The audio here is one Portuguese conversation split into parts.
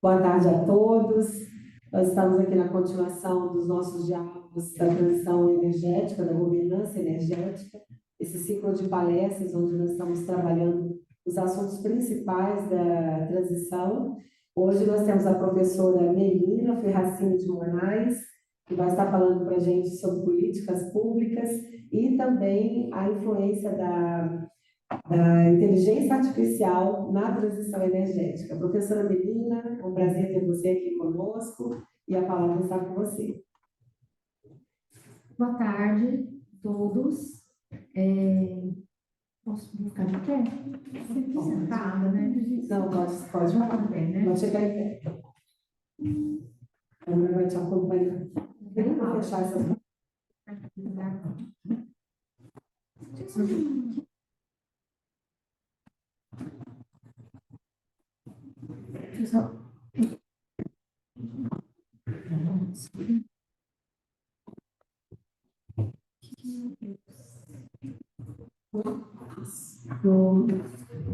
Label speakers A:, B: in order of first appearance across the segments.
A: Boa tarde a todos. Nós estamos aqui na continuação dos nossos diálogos da transição energética, da governança energética, esse ciclo de palestras onde nós estamos trabalhando os assuntos principais da transição. Hoje nós temos a professora Melina Ferracini de Moraes, que vai estar falando para a gente sobre políticas públicas e também a influência da inteligência artificial na transição energética. Professora Melina, é um prazer ter você aqui conosco e a palavra está com você.
B: Boa tarde a todos. Posso ficar de pé? Sempre sentada, né?
A: Não, pode ficar em pé, né? Pode chegar em pé. A câmera vai te acompanhar. Eu vou fechar essa.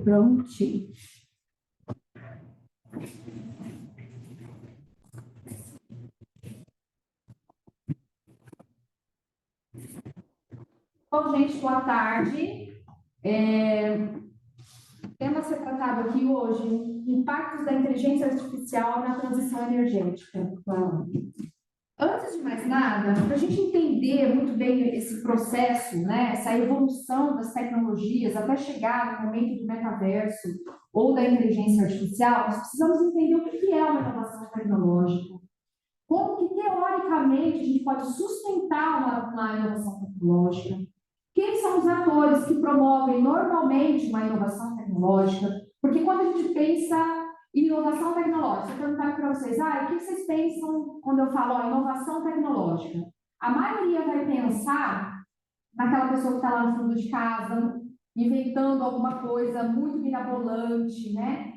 B: Prontinho. Bom, gente, boa tarde. O tema a ser tratado aqui hoje: impactos da inteligência artificial na transição energética. Antes de mais nada, para a gente entender muito bem esse processo, né, essa evolução das tecnologias até chegar no momento do metaverso ou da inteligência artificial, nós precisamos entender o que é uma inovação tecnológica. Como que, teoricamente, a gente pode sustentar uma inovação tecnológica? Quem são os atores que promovem normalmente uma inovação tecnológica? Porque quando a gente pensa em inovação tecnológica, eu perguntar para vocês, o que vocês pensam quando eu falo inovação tecnológica? A maioria vai pensar naquela pessoa que está lá no fundo de casa, inventando alguma coisa muito mirabolante, né?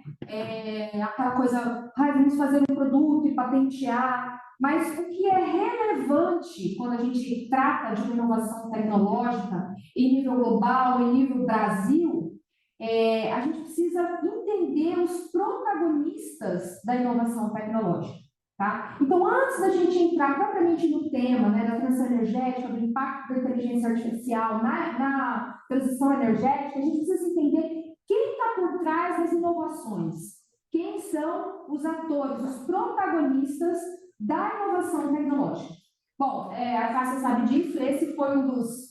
B: Aquela coisa, vamos fazer um produto e patentear. Mas o que é relevante quando a gente trata de uma inovação tecnológica em nível global, em nível Brasil, a gente precisa entender os protagonistas da inovação tecnológica. Tá? Então, antes da gente entrar propriamente no tema, né, da transição energética, do impacto da inteligência artificial na transição energética, a gente precisa entender quem está por trás das inovações, quem são os atores, os protagonistas da inovação tecnológica. Bom, a Cássia sabe disso, esse foi um dos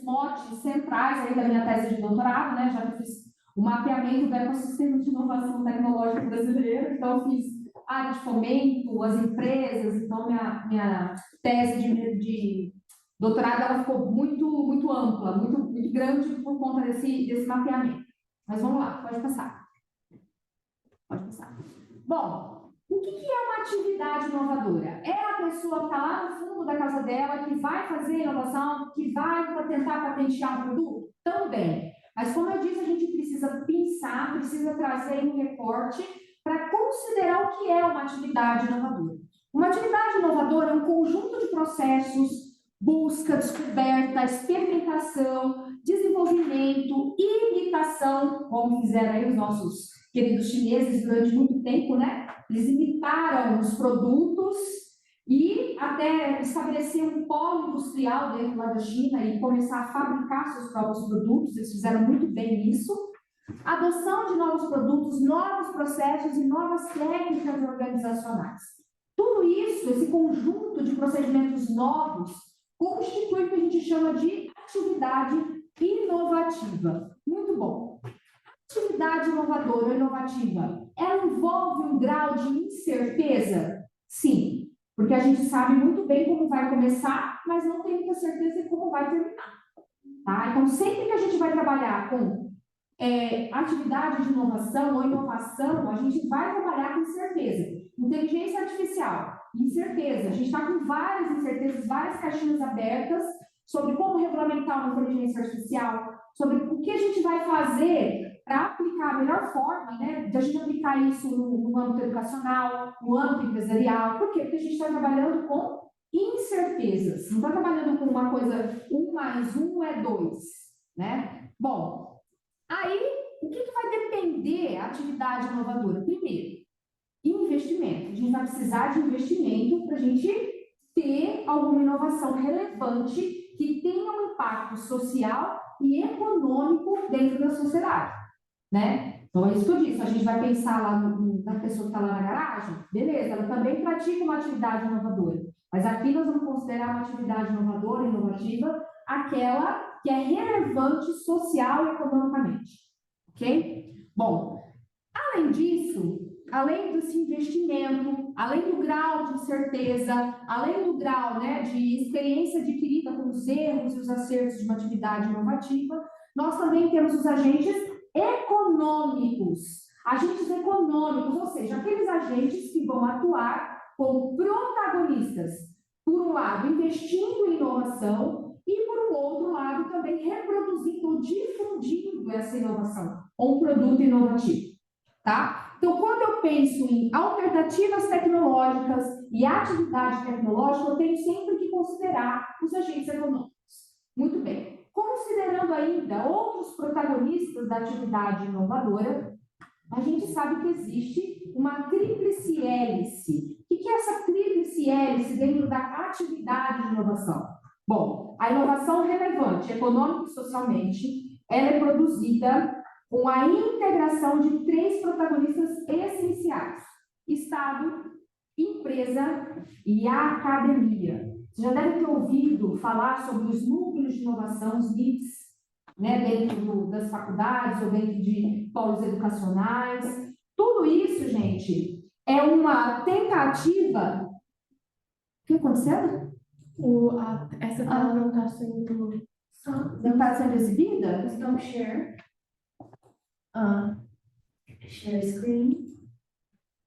B: motes centrais aí da minha tese de doutorado, né? Já fiz o mapeamento do ecossistema de inovação tecnológica brasileiro, então fiz área de fomento, as empresas, então minha tese de doutorado ela ficou muito ampla, muito grande por conta desse mapeamento. Mas vamos lá, pode passar. Pode passar. Bom, o que é uma atividade inovadora? É a pessoa que está lá no fundo da casa dela, que vai fazer inovação, que vai tentar patentear um produto? Também. Mas, como eu disse, a gente precisa pensar, precisa trazer um recorte para considerar o que é uma atividade inovadora. Uma atividade inovadora é um conjunto de processos, busca, descoberta, experimentação, desenvolvimento, imitação, como fizeram aí os nossos queridos chineses durante muito tempo, né? Eles imitaram os produtos e até estabelecer um polo industrial dentro lá da China e começar a fabricar seus próprios produtos. Eles fizeram muito bem isso. Adoção de novos produtos, novos processos e novas técnicas organizacionais. Tudo isso, esse conjunto de procedimentos novos, constitui o que a gente chama de atividade inovativa. Muito bom. Atividade inovadora ou inovativa, ela envolve um grau de incerteza? Sim, porque a gente sabe muito bem como vai começar, mas não tem muita certeza de como vai terminar. Tá? Então, sempre que a gente vai trabalhar com atividade de inovação ou inovação, a gente vai trabalhar com incerteza. Inteligência artificial, incerteza. A gente está com várias incertezas, várias caixinhas abertas sobre como regulamentar uma inteligência artificial, sobre o que a gente vai fazer para aplicar a melhor forma, né, de a gente aplicar isso no âmbito educacional, no âmbito empresarial. Por quê? Porque a gente está trabalhando com incertezas. Não está trabalhando com uma coisa, 1 mais 1 é 2, né? Bom, aí, o que vai depender a atividade inovadora? Primeiro, em investimento. A gente vai precisar de investimento para a gente ter alguma inovação relevante que tenha um impacto social e econômico dentro da sociedade, né? Então, é isso que eu disse. A gente vai pensar lá na pessoa que está lá na garagem, beleza, ela também pratica uma atividade inovadora. Mas aqui nós vamos considerar uma atividade inovadora, inovativa, aquela que é relevante social e economicamente. Ok? Bom, além disso, além desse investimento, além do grau de incerteza, além do grau, né, de experiência adquirida com os erros e os acertos de uma atividade inovativa, nós também temos os agentes econômicos. Agentes econômicos, ou seja, aqueles agentes que vão atuar como protagonistas, por um lado, investindo em inovação e, por um outro lado, também reproduzindo ou difundindo essa inovação, ou um produto inovativo, tá? Então, quando eu penso em alternativas tecnológicas e atividade tecnológica, eu tenho sempre que considerar os agentes econômicos. Muito bem. Considerando ainda outros protagonistas da atividade inovadora, a gente sabe que existe uma tríplice hélice. O que é essa tríplice hélice dentro da atividade de inovação? Bom, a inovação relevante, econômica e socialmente, ela é produzida com a integração de 3 protagonistas essenciais: Estado, empresa e academia. Você já deve ter ouvido falar sobre os núcleos de inovação, os NITs, né, dentro das faculdades ou dentro de polos educacionais. Tudo isso, gente, é uma tentativa... O que aconteceu?
C: Essa tela não está sendo...
B: Não está sendo exibida?
C: Então, share.
B: Ah.
C: Share screen.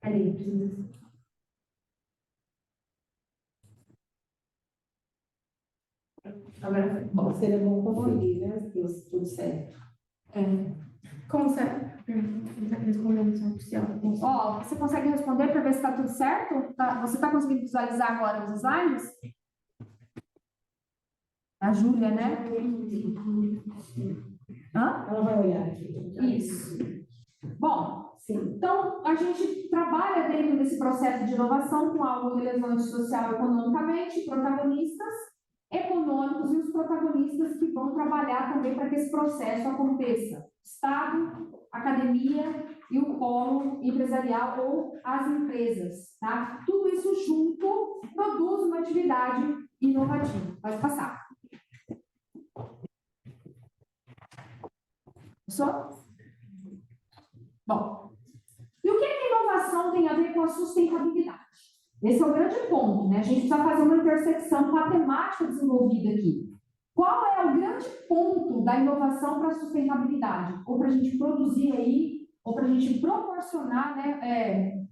C: Ali, precisa...
A: Agora, bom, seria bom conferir, né? Se deu tudo certo.
C: Consegue responder no seu oficial?
B: Ó, você consegue responder para ver se está tudo certo? Você está conseguindo visualizar agora os slides? A Júlia, né? Hã?
A: Ela vai olhar aqui.
B: Isso. Bom,
A: Sim.
B: então a gente trabalha dentro desse processo de inovação com algo relevante social e economicamente, protagonistas econômicos e os protagonistas que vão trabalhar também para que esse processo aconteça. Estado, academia e o polo empresarial ou as empresas, tá? Tudo isso junto produz uma atividade inovativa. Pode passar. Só? Bom, e o que a inovação tem a ver com a sustentabilidade? Esse é o grande ponto, né? A gente precisa fazer uma intersecção com a temática desenvolvida aqui. Qual é o grande ponto da inovação para a sustentabilidade? Ou para a gente produzir aí, ou para a gente proporcionar, né,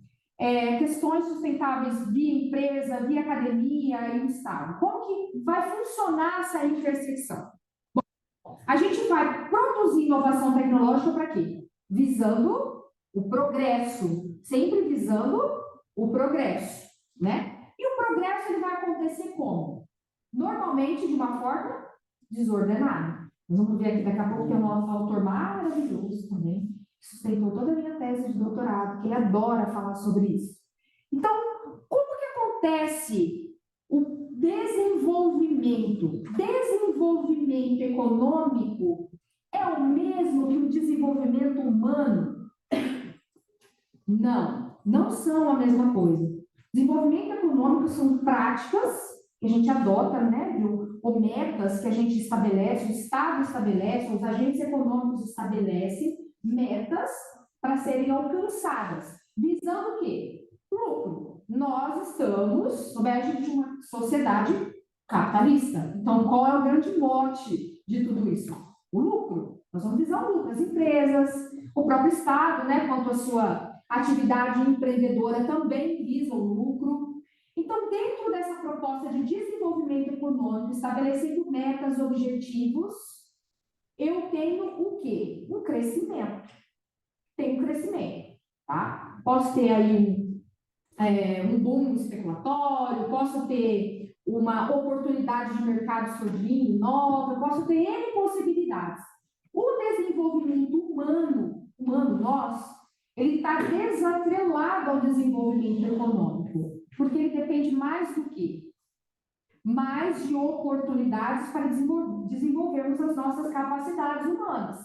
B: questões sustentáveis via empresa, via academia e Estado. Como que vai funcionar essa intersecção? Bom, a gente vai produzir inovação tecnológica para quê? Visando o progresso, sempre visando o progresso, né? E o progresso ele vai acontecer como? Normalmente de uma forma desordenada. Nós vamos ver aqui daqui a pouco tem um autor maravilhoso também, que sustentou toda a minha tese de doutorado, que ele adora falar sobre isso. Então, como que acontece o desenvolvimento? Desenvolvimento econômico é o mesmo que o desenvolvimento humano? Não, não são a mesma coisa. Desenvolvimento econômico são práticas que a gente adota, né, ou metas que a gente estabelece, o Estado estabelece, os agentes econômicos estabelecem metas para serem alcançadas, visando o quê? Lucro. Nós estamos sob a égide de uma sociedade capitalista. Então, qual é o grande mote de tudo isso? O lucro. Nós vamos visar o lucro. As empresas, o próprio Estado, né, quanto à sua atividade empreendedora, também visa o lucro. Então, dentro dessa proposta de desenvolvimento econômico, estabelecendo metas, objetivos, eu tenho o quê? Um crescimento. Tenho um crescimento, tá? Posso ter aí um boom especulatório, posso ter uma oportunidade de mercado surgindo nova, posso ter N possibilidades. O desenvolvimento humano, nós, ele está desatrelado ao desenvolvimento econômico, porque ele depende mais do quê? Mais de oportunidades para desenvolvermos as nossas capacidades humanas,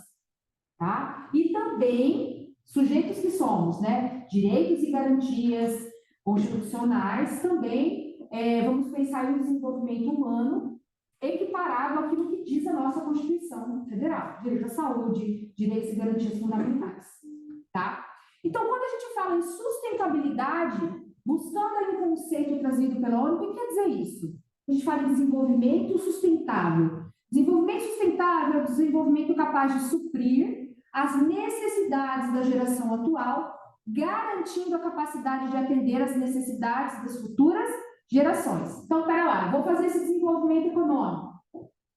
B: tá? E também, sujeitos que somos, né? Direitos e garantias constitucionais, também vamos pensar em um desenvolvimento humano equiparado àquilo que diz a nossa Constituição Federal, direito à saúde, direitos e garantias fundamentais, tá? Então, quando a gente fala em sustentabilidade, buscando aí um conceito trazido pela ONU, o que quer dizer isso? A gente fala em desenvolvimento sustentável. Desenvolvimento sustentável é o desenvolvimento capaz de suprir as necessidades da geração atual, garantindo a capacidade de atender às necessidades das futuras gerações. Então, pera lá, vou fazer esse desenvolvimento econômico,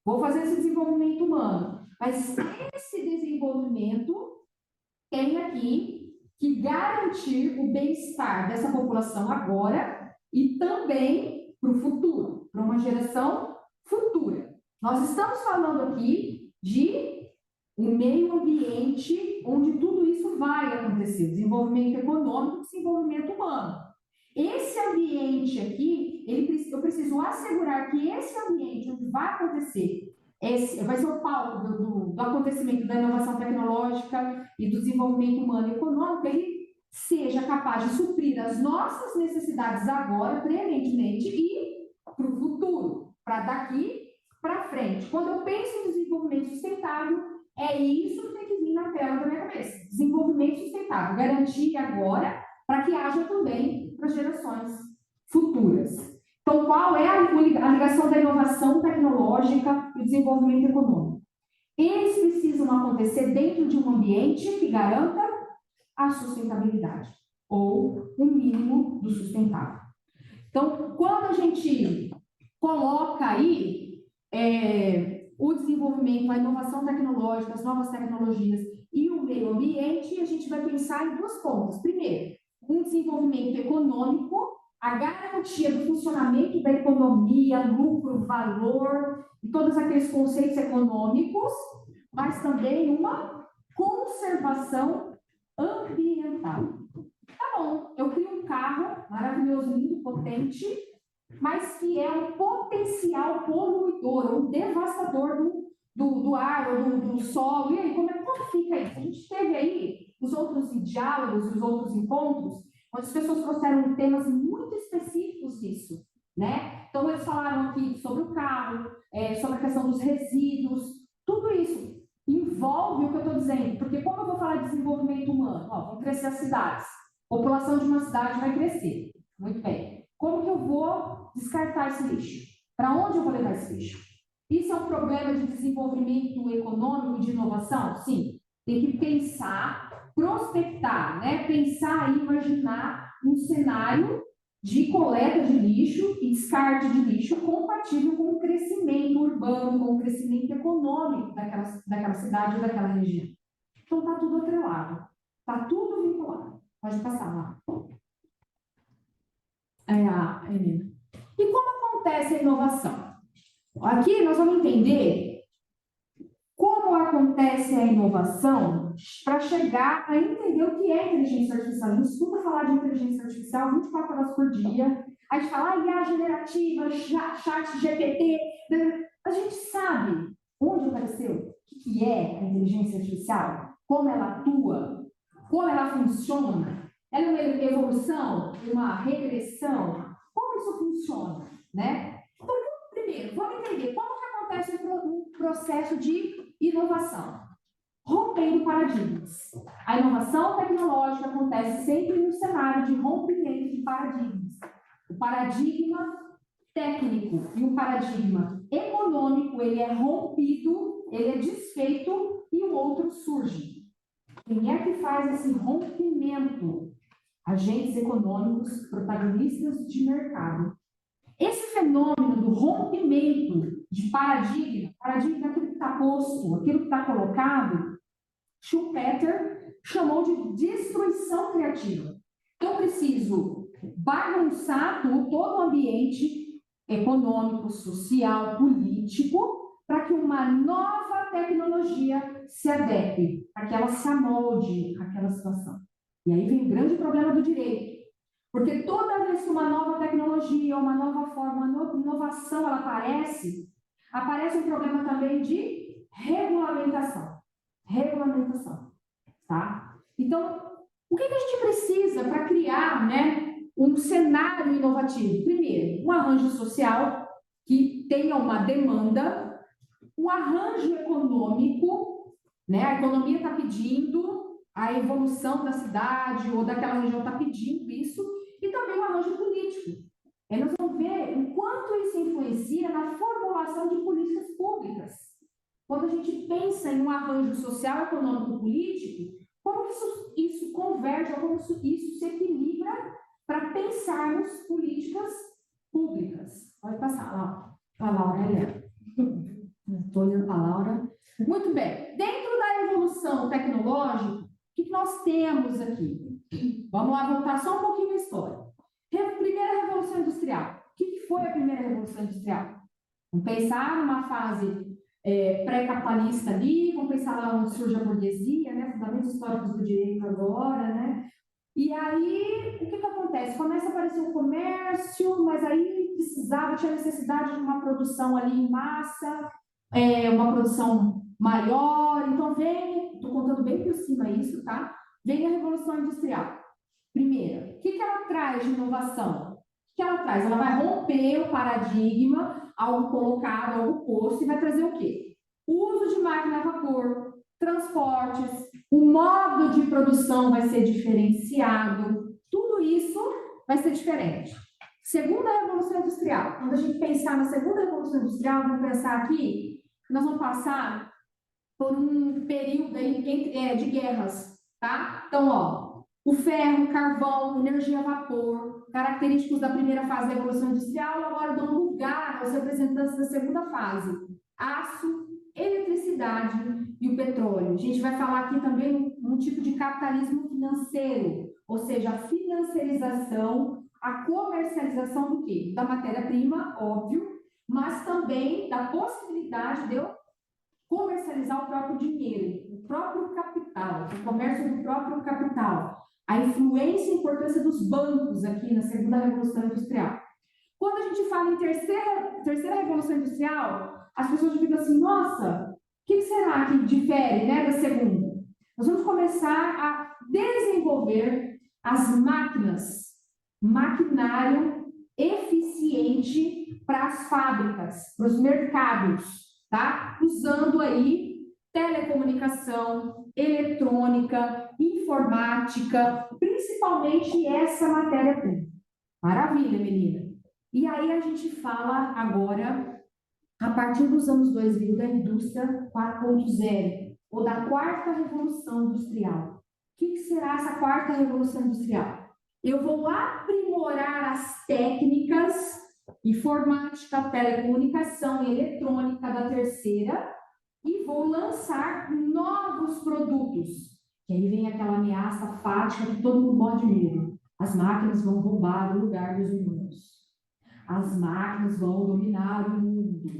B: vou fazer esse desenvolvimento humano, mas esse desenvolvimento tem aqui que garantir o bem-estar dessa população agora e também para o futuro, para uma geração futura. Nós estamos falando aqui de um meio ambiente onde tudo isso vai acontecer, desenvolvimento econômico e desenvolvimento humano. Esse ambiente aqui, eu preciso assegurar que esse ambiente onde vai acontecer, vai ser o palco do acontecimento da inovação tecnológica e do desenvolvimento humano e econômico, ele seja capaz de suprir as nossas necessidades agora, preeminentemente, e para o futuro, para daqui para frente. Quando eu penso em desenvolvimento sustentável, é isso que tem que vir na tela da minha cabeça. Desenvolvimento sustentável, garantir agora para que haja também para gerações futuras. Então, qual é a ligação da inovação tecnológica e desenvolvimento econômico? Eles precisam acontecer dentro de um ambiente que garanta a sustentabilidade, ou o mínimo do sustentável. Então, quando a gente coloca aí o desenvolvimento, a inovação tecnológica, as novas tecnologias e o meio ambiente, a gente vai pensar em duas pontas. Primeiro, um desenvolvimento econômico, a garantia do funcionamento da economia, lucro, valor, e todos aqueles conceitos econômicos, mas também uma conservação ambiental. Tá bom, eu crio um carro maravilhoso, lindo, potente, mas que é um potencial poluidor, um devastador do ar, ou do solo. E aí, como fica isso? A gente teve aí os outros diálogos, os outros encontros, onde as pessoas trouxeram temas muito específicos disso, né? Então, eles falaram aqui sobre o carro, sobre a questão dos resíduos, tudo isso envolve o que eu estou dizendo, porque como eu vou falar de desenvolvimento humano? Vão crescer as cidades, a população de uma cidade vai crescer, muito bem. Como que eu vou descartar esse lixo? Para onde eu vou levar esse lixo? Isso é um problema de desenvolvimento econômico e de inovação? Sim. Tem que pensar, prospectar, né? Pensar e imaginar um cenário de coleta de lixo e descarte de lixo compatível com o crescimento urbano, com o crescimento econômico daquela cidade ou daquela região. Então, está tudo atrelado, está tudo vinculado. Pode passar lá. Helena. E como acontece a inovação? Aqui nós vamos entender como acontece a inovação para chegar a entender o que é inteligência artificial. A gente escuta falar de inteligência artificial 24 horas por dia. A gente fala, IA generativa, chat GPT. A gente sabe onde apareceu, o que é a inteligência artificial, como ela atua, como ela funciona. Ela é uma evolução, uma regressão? Como isso funciona, né? Então, primeiro, vamos entender como que acontece um processo de inovação. Rompendo paradigmas. A inovação tecnológica acontece sempre em um cenário de rompimento de paradigmas. O paradigma técnico e o paradigma econômico, ele é rompido, ele é desfeito e o outro surge. Quem é que faz esse rompimento? Agentes econômicos, protagonistas de mercado. Esse fenômeno do rompimento de paradigma é aquilo que está posto, aquilo que está colocado, Schumpeter chamou de destruição criativa. Então, eu preciso bagunçar todo o ambiente econômico, social, político, para que uma nova tecnologia se adeque, para que ela se amolde àquela situação. E aí vem o grande problema do direito. Porque toda vez que uma nova tecnologia, uma nova forma, uma nova inovação ela aparece um problema também de regulamentação. Regulamentação, tá? Então, o que a gente precisa para criar, né, um cenário inovativo? Primeiro, um arranjo social que tenha uma demanda, um arranjo econômico, né? A economia está pedindo, a evolução da cidade ou daquela região está pedindo isso, e também um arranjo político. Nós vamos ver o quanto isso influencia na formulação de políticas públicas. Quando a gente pensa em um arranjo social, econômico, político, como isso converge, como isso se equilibra para pensarmos políticas públicas. Pode passar lá, a Laura. Estou olhando para a Laura. Muito bem. Dentro da evolução tecnológica, o que nós temos aqui? Vamos lá voltar só um pouquinho na história. Primeira Revolução Industrial. O que foi a primeira Revolução Industrial? Vamos pensar numa fase pré-capitalista ali, vamos pensar lá onde surge a burguesia, né? Fundamentos históricos do direito agora, né? E aí, o que acontece? Começa a aparecer o comércio, mas aí tinha necessidade de uma produção ali em massa, uma produção maior. Então estou contando bem por cima isso, tá? Vem a Revolução Industrial. Primeiro, o que ela traz de inovação? O que ela traz? Ela vai romper o paradigma, algo colocado, algo posto, e vai trazer o quê? O uso de máquina a vapor, transportes, o modo de produção vai ser diferenciado, tudo isso vai ser diferente. Segunda Revolução Industrial. Quando a gente pensar na segunda Revolução Industrial, vamos pensar aqui, nós vamos passar por um período aí de guerras, tá? Então, ó, o ferro, carvão, energia a vapor, característicos da primeira fase da Revolução Industrial, agora dão lugar aos representantes da segunda fase, aço, eletricidade e o petróleo. A gente vai falar aqui também um tipo de capitalismo financeiro, ou seja, a financiarização, a comercialização do quê? Da matéria-prima, óbvio, mas também da possibilidade de eu comercializar o próprio dinheiro, o próprio capital, o comércio do próprio capital, a influência e importância dos bancos aqui na segunda Revolução Industrial. Quando a gente fala em terceira Revolução Industrial, as pessoas ficam assim, nossa, o que será que difere, né, da segunda? Nós vamos começar a desenvolver as máquinas, maquinário eficiente para as fábricas, para os mercados, tá? Usando aí telecomunicação, eletrônica, informática, principalmente essa matéria-prima. Maravilha, menina. E aí a gente fala agora, a partir dos anos 2000, da indústria 4.0, ou da quarta revolução industrial. O que será essa quarta revolução industrial? Eu vou aprimorar as técnicas informática, telecomunicação e eletrônica da terceira e vou lançar novos produtos. E aí vem aquela ameaça fática que todo mundo morre de medo. As máquinas vão roubar o lugar dos humanos. As máquinas vão dominar o mundo.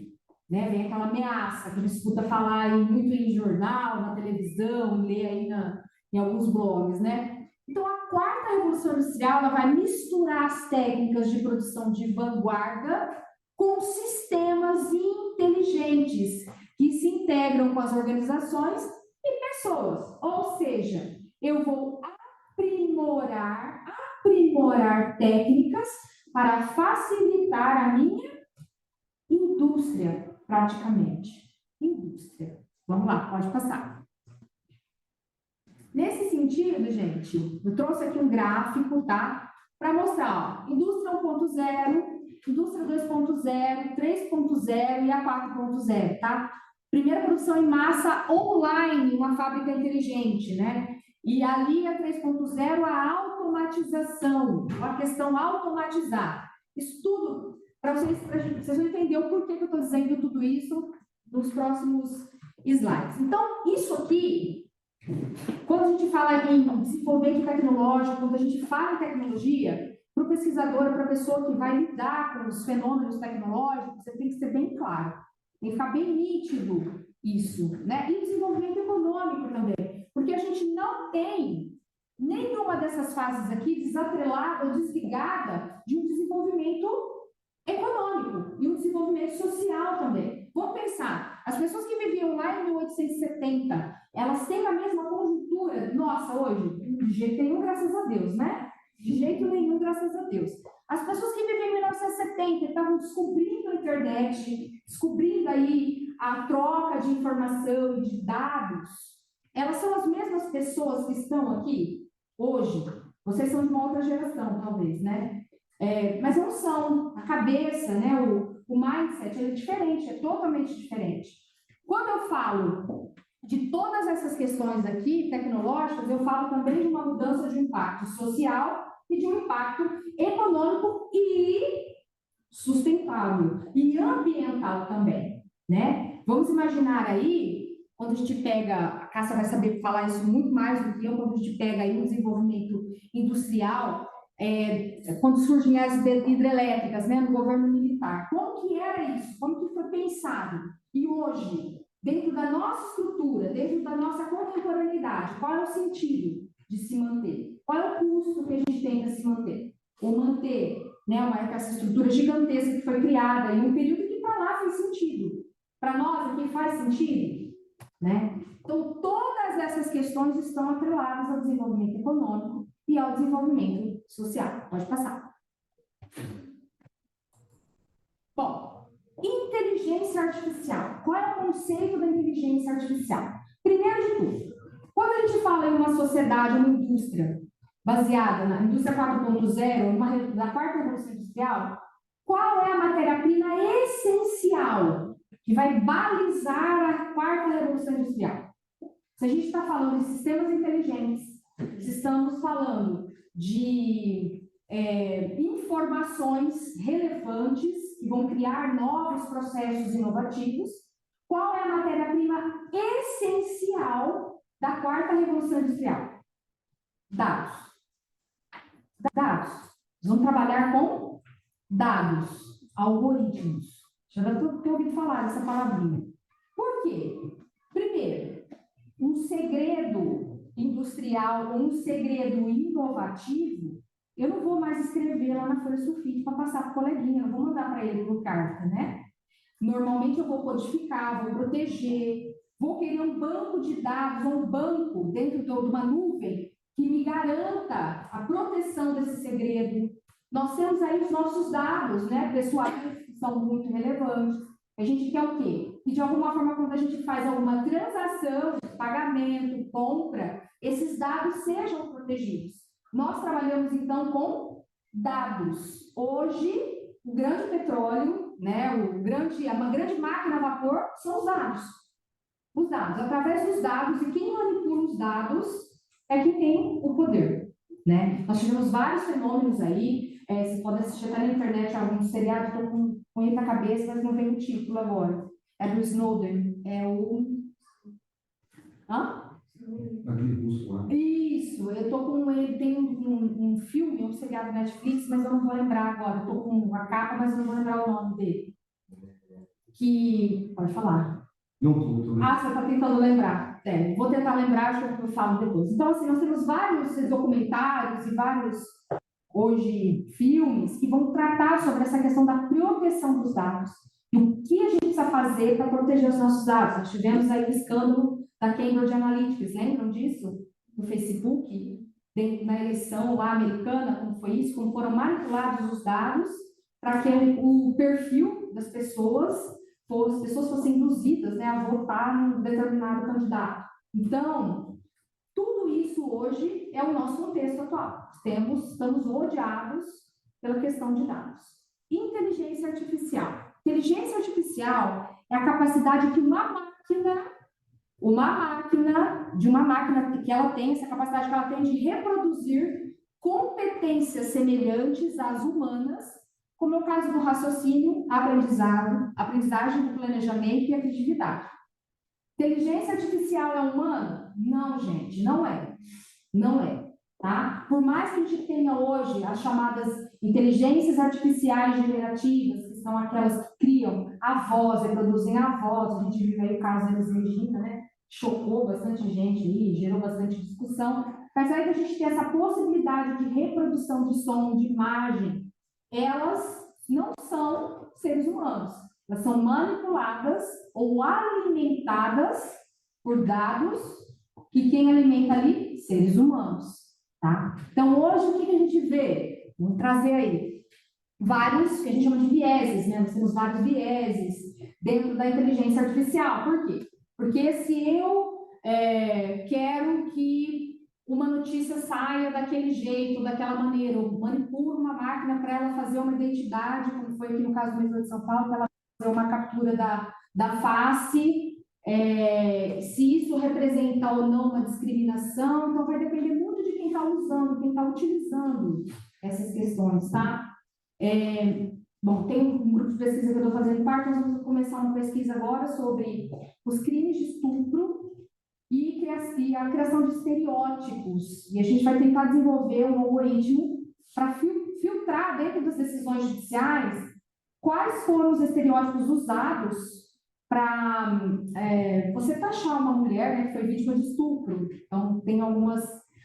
B: Né? Vem aquela ameaça que a gente escuta falar muito em jornal, na televisão, lê aí em alguns blogs, né? Então, a quarta revolução industrial ela vai misturar as técnicas de produção de vanguarda com sistemas inteligentes que se integram com as organizações e pessoas. Ou seja, eu vou aprimorar técnicas para facilitar a minha indústria, praticamente. Indústria. Vamos lá, pode passar. Nesse sentido, gente, eu trouxe aqui um gráfico, tá? Para mostrar, ó, indústria 1.0, indústria 2.0, 3.0 e a 4.0, tá? Primeira produção em massa online, uma fábrica inteligente, né? E ali a 3.0, a automatização, a questão automatizar. Isso tudo, vocês vão entender o porquê que eu estou dizendo tudo isso nos próximos slides. Então, isso aqui, quando a gente fala em desenvolvimento tecnológico, quando a gente fala em tecnologia, para o pesquisador, para a pessoa que vai lidar com os fenômenos tecnológicos, você tem que ser bem claro, tem que ficar bem nítido isso, né? E desenvolvimento econômico também, porque a gente não tem nenhuma dessas fases aqui desatrelada ou desligada de um desenvolvimento econômico e um desenvolvimento social também. Vamos pensar, as pessoas que viviam lá em 1870, elas têm a mesma conjuntura nossa hoje? De jeito nenhum, graças a Deus, né? De jeito nenhum, graças a Deus. As pessoas que viviam em 1970 estavam descobrindo a internet, descobrindo aí a troca de informação e de dados. Elas são as mesmas pessoas que estão aqui hoje. Vocês são de uma outra geração, talvez, né? Mas não são. A cabeça, né? O mindset é diferente, é totalmente diferente. Quando eu falo de todas essas questões aqui, tecnológicas, eu falo também de uma mudança de um impacto social e de um impacto econômico e sustentável, e ambiental também, né? Vamos imaginar aí, quando a gente pega, a Cássia vai saber falar isso muito mais do que eu, quando a gente pega aí o desenvolvimento industrial, quando surgem as hidrelétricas, né, no governo militar, como que era isso? Como que foi pensado? E hoje, dentro da nossa estrutura, dentro da nossa contemporaneidade, qual é o sentido de se manter? Qual é o custo que a gente tem para se manter? Ou manter, né, essa estrutura gigantesca que foi criada em um período que para lá fez sentido. Para nós aqui faz sentido, né? Então, todas essas questões estão atreladas ao desenvolvimento econômico e ao desenvolvimento social. Pode passar. Bom, inteligência artificial. Qual é o conceito da inteligência artificial? Primeiro de tudo, quando a gente fala em uma sociedade, uma indústria baseada na indústria 4.0, na quarta revolução industrial, qual é a matéria-prima essencial que vai balizar a quarta revolução industrial? Se a gente está falando de sistemas inteligentes, se estamos falando de informações relevantes que vão criar novos processos inovativos, qual é a matéria-prima essencial da quarta revolução industrial? Dados. Dados. Vamos trabalhar com dados, algoritmos. Já estou ouvindo falar dessa palavrinha. Por quê? Primeiro, um segredo industrial ou um segredo inovativo, eu não vou mais escrever lá na folha sulfite para passar para o coleguinha, eu vou mandar para ele por carta, né? Normalmente eu vou codificar, vou proteger, vou querer um banco de dados, ou um banco dentro de uma nuvem que me garanta a proteção desse segredo. Nós temos aí os nossos dados, né, pessoais, que são muito relevantes. A gente quer o quê? Que de alguma forma, quando a gente faz alguma transação, pagamento, compra, esses dados sejam protegidos. Nós trabalhamos, então, com dados. Hoje, o grande petróleo, né, uma grande máquina a vapor são os dados. Os dados. Através dos dados, e quem manipula os dados é quem tem o poder, né? Nós tivemos vários fenômenos aí, você pode assistir até na internet alguns seriados, estou com ele na cabeça, mas não vem o título agora. É do Snowden, é o... Hã?
D: Aquele russo lá.
B: Isso, eu tô com ele, tem um filme, um seriado Netflix, mas eu não vou lembrar agora, eu tô com a capa, mas eu não vou lembrar o nome dele. Que... Pode falar.
D: Não, tô.
B: Ah, você está tentando lembrar. Vou tentar lembrar, acho que eu falo depois. Então, assim, nós temos vários documentários e vários, hoje, filmes que vão tratar sobre essa questão da proteção dos dados. E o que a gente precisa fazer para proteger os nossos dados. Nós tivemos aí o escândalo da Cambridge Analytica, lembram disso? No Facebook, na eleição lá americana, como foi isso? Como foram manipulados os dados para que o perfil das pessoas fossem induzidas, né, a votar num determinado candidato. Então, tudo isso hoje é o nosso contexto atual. Estamos rodeados pela questão de dados. Inteligência artificial. Inteligência artificial é a capacidade que uma máquina que ela tem, essa capacidade que ela tem de reproduzir competências semelhantes às humanas, como é o caso do raciocínio, aprendizagem do planejamento e a criatividade. Inteligência artificial é humana? Não, gente, não é. Não é, tá? Por mais que a gente tenha hoje as chamadas inteligências artificiais generativas, que são aquelas que criam a voz, reproduzem a voz, a gente viu aí o caso da Elis Regina, né? Chocou bastante gente aí, gerou bastante discussão. apesar de a gente ter essa possibilidade de reprodução de som, de imagem, elas não são seres humanos. Elas são manipuladas ou alimentadas por dados que quem alimenta ali? Seres humanos, tá? Então, hoje, o que a gente vê? Vamos trazer aí vários, que a gente chama de vieses, né? Nós temos vários vieses dentro da inteligência artificial. Por quê? Porque se eu quero que uma notícia saia daquele jeito, daquela maneira, eu manipulo uma máquina para ela fazer uma identidade, como foi aqui no caso do metrô de São Paulo, para ela fazer uma captura da face, se isso representa ou não uma discriminação, então vai depender muito de quem está usando, quem está utilizando essas questões, tá? Bom, tem um grupo de pesquisa que eu estou fazendo parte, nós vamos começar uma pesquisa agora sobre os crimes de estupro e a criação de estereótipos. E a gente vai tentar desenvolver um algoritmo para filtrar dentro das decisões judiciais quais foram os estereótipos usados para você taxar uma mulher, né, que foi vítima de estupro. Então, tem algumas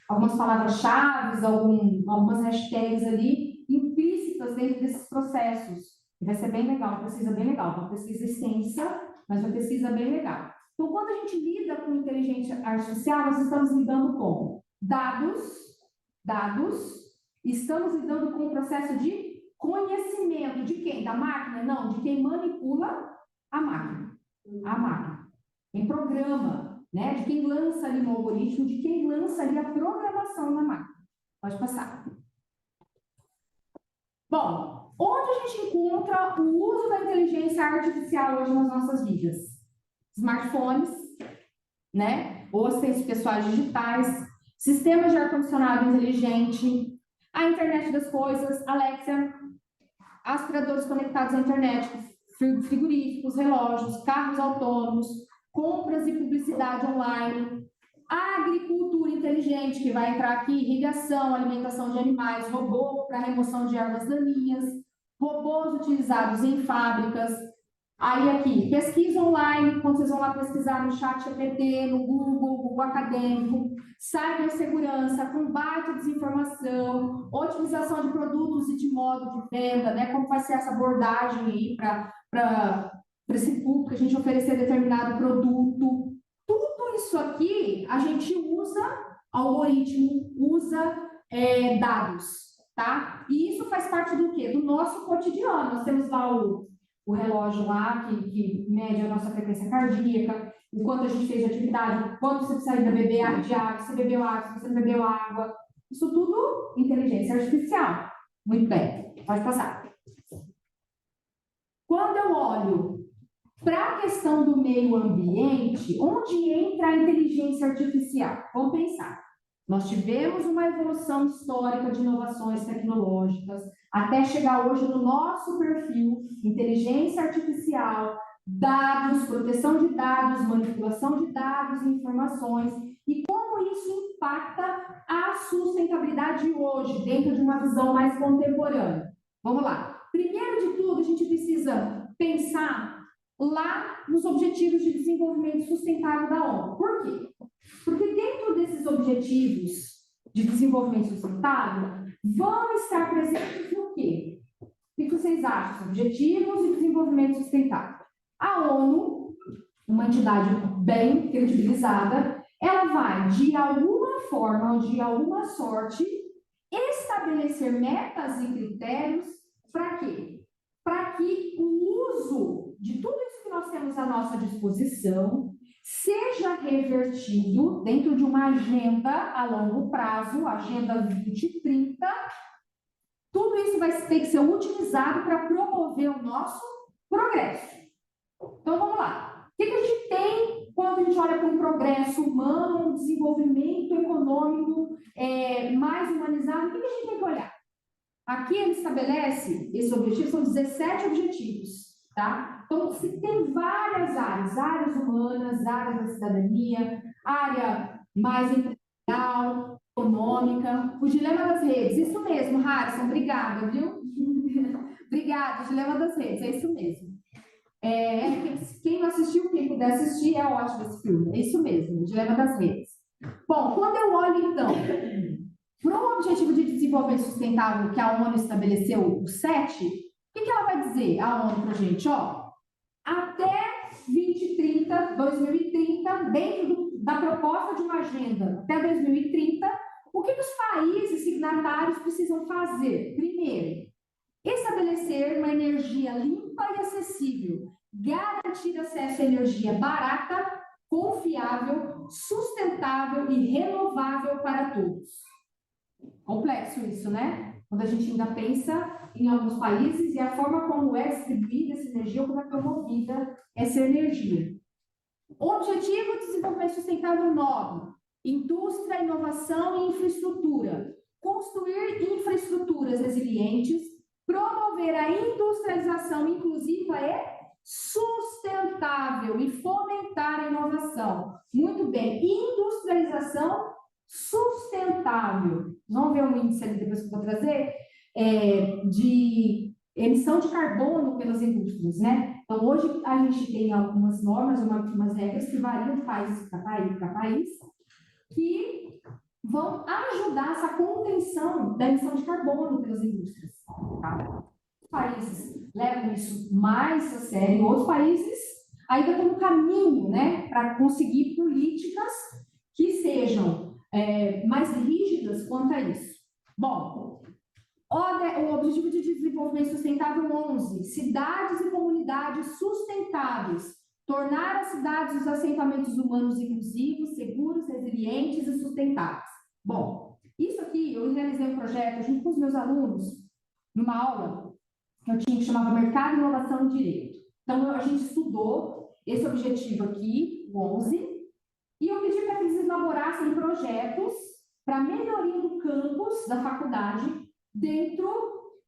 B: palavras-chave, algumas hashtags ali implícitas dentro desses processos. E vai ser bem legal, uma pesquisa bem legal, uma pesquisa extensa, mas uma pesquisa bem legal. Então, quando a gente lida com inteligência artificial, nós estamos lidando com dados, estamos lidando com o processo de conhecimento de quem? Da máquina? Não, de quem manipula a máquina. A máquina. Quem programa, né? De quem lança ali no algoritmo, de quem lança ali a programação na máquina. Pode passar. Bom, onde a gente encontra o uso da inteligência artificial hoje nas nossas vidas? Smartphones, né? Ou assistentes pessoais digitais, sistemas de ar-condicionado inteligente, a internet das coisas, Alexa, aspiradores conectados à internet, frigoríficos, relógios, carros autônomos, compras e publicidade online, a agricultura inteligente, que vai entrar aqui, irrigação, alimentação de animais, robô para remoção de ervas daninhas, robôs utilizados em fábricas. Aí aqui, pesquisa online, quando vocês vão lá pesquisar no chat GPT, no Google Acadêmico, cibersegurança, combate à desinformação, otimização de produtos e de modo de venda, né? Como vai ser essa abordagem aí para esse público, que a gente oferecer determinado produto. Tudo isso aqui, a gente usa algoritmo, usa dados, tá? E isso faz parte do quê? Do nosso cotidiano. Nós temos lá o relógio lá, que mede a nossa frequência cardíaca, o quanto a gente fez de atividade, quanto você precisa ainda beber de água, se você bebeu água, se você não bebeu água. Isso tudo inteligência artificial. Muito bem, pode passar. Quando eu olho para a questão do meio ambiente, onde entra a inteligência artificial? Vamos pensar. Nós tivemos uma evolução histórica de inovações tecnológicas, até chegar hoje no nosso perfil, inteligência artificial, dados, proteção de dados, manipulação de dados e informações, e como isso impacta a sustentabilidade hoje, dentro de uma visão mais contemporânea. Vamos lá. Primeiro de tudo, a gente precisa pensar lá nos Objetivos de Desenvolvimento Sustentável da ONU. Por quê? Porque dentro desses Objetivos de Desenvolvimento Sustentável, vão estar presentes o quê? O que vocês acham? Objetivos de Desenvolvimento Sustentável. A ONU, uma entidade bem credibilizada, ela vai, de alguma forma ou de alguma sorte, estabelecer metas e critérios para quê? Para que o uso de tudo isso que nós temos à nossa disposição seja revertido dentro de uma agenda a longo prazo, Agenda 2030. Tudo isso vai ter que ser utilizado para promover o nosso progresso. Então, vamos lá. O que a gente tem quando a gente olha para um progresso humano, um desenvolvimento econômico mais humanizado? O que a gente tem que olhar? Aqui ele estabelece esse objetivo, são 17 objetivos, tá? Então, se tem várias áreas humanas, áreas da cidadania, área mais empresarial, econômica, o dilema das redes, isso mesmo, Harrison, obrigada, viu? Obrigada, o dilema das redes, é isso mesmo. Quem não assistiu, quem puder assistir, é ótimo esse filme, é isso mesmo, o dilema das redes. Bom, quando eu olho, então, para o Objetivo de Desenvolvimento Sustentável que a ONU estabeleceu, o 7, o que ela vai dizer, a ONU, para a gente? Ó, até 2030, dentro da proposta de uma agenda até 2030, o que os países signatários precisam fazer? Primeiro, estabelecer uma energia limpa e acessível, garantir acesso à energia barata, confiável, sustentável e renovável para todos. Complexo isso, né? Quando a gente ainda pensa em alguns países e a forma como é distribuída essa energia, como é promovida essa energia. Objetivo de Desenvolvimento Sustentável 9. Indústria, inovação e infraestrutura. Construir infraestruturas resilientes, promover a industrialização inclusiva e sustentável e fomentar a inovação. Muito bem, industrialização sustentável. Vamos ver um índice ali depois que eu vou trazer, de emissão de carbono pelas indústrias, né? Então, hoje a gente tem algumas normas, umas regras que variam de país para país, que vão ajudar essa contenção da emissão de carbono pelas indústrias. Tá? Os países levam isso mais a sério, outros países ainda estão no caminho, né, para conseguir políticas que sejam mais rígidas quanto a isso. Bom, o Objetivo de Desenvolvimento Sustentável 11, cidades e comunidades sustentáveis, tornar as cidades e os assentamentos humanos inclusivos, seguros, resilientes e sustentáveis. Bom, isso aqui, eu realizei um projeto junto com os meus alunos, numa aula que eu tinha que chamava Mercado, Inovação e Direito. Então, a gente estudou esse objetivo aqui, o 11, e eu pedi para que eles elaborassem projetos para melhoria do campus da faculdade,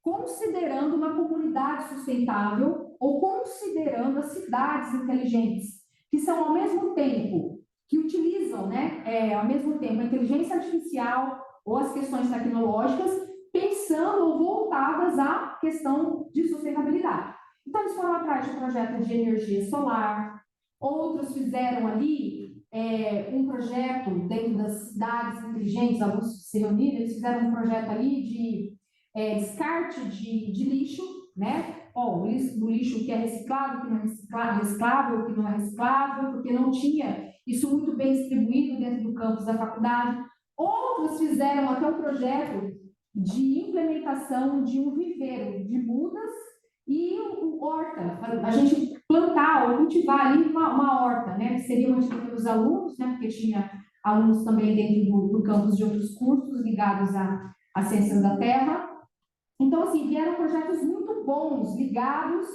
B: considerando uma comunidade sustentável ou considerando as cidades inteligentes, que são ao mesmo tempo, que utilizam, né, ao mesmo tempo a inteligência artificial ou as questões tecnológicas, pensando ou voltadas à questão de sustentabilidade. Então, eles foram atrás de projetos de energia solar, outros fizeram ali um projeto dentro das cidades inteligentes, alguns se reuniram, eles fizeram um projeto ali de descarte de lixo, né? O lixo que é reciclado, que não é reciclável, que não é reciclável, porque não tinha isso muito bem distribuído dentro do campus da faculdade. Outros fizeram até um projeto de implementação de um viveiro de mudas e horta, a gente plantar ou cultivar ali uma horta, né? Que seria uma dica para os alunos, né? Porque tinha alunos também dentro do campus de outros cursos ligados às ciências da terra. Então, assim, vieram projetos muito bons, ligados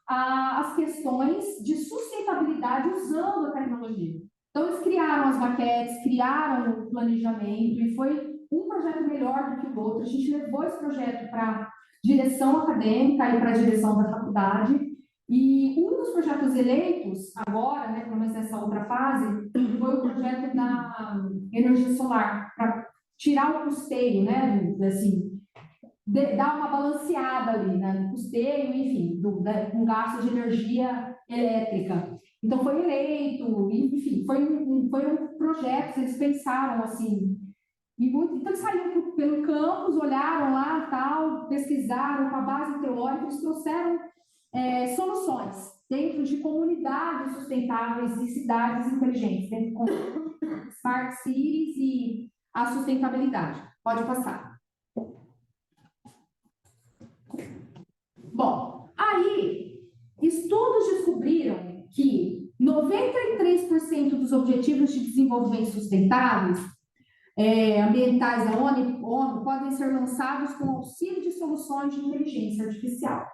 B: às questões de sustentabilidade usando a tecnologia. Então, eles criaram as maquetes, criaram o planejamento, e foi um projeto melhor do que o outro. A gente levou esse projeto para a direção acadêmica e para a direção da faculdade, e um dos projetos eleitos agora, né, pelo menos nessa outra fase, foi o projeto da energia solar, para tirar o custeio, né, assim, dar uma balanceada ali, né, no custeio, enfim, com gasto de energia elétrica. Então, foi eleito, enfim, foi um projeto, eles pensaram assim, então eles saíram pelo campus, olharam lá, tal, pesquisaram com a base teórica, eles trouxeram soluções dentro de comunidades sustentáveis e cidades inteligentes, dentro de Smart Cities e a sustentabilidade. Pode passar. Bom, aí, estudos descobriram que 93% dos objetivos de desenvolvimento sustentáveis ambientais da ONU podem ser lançados com auxílio de soluções de inteligência artificial.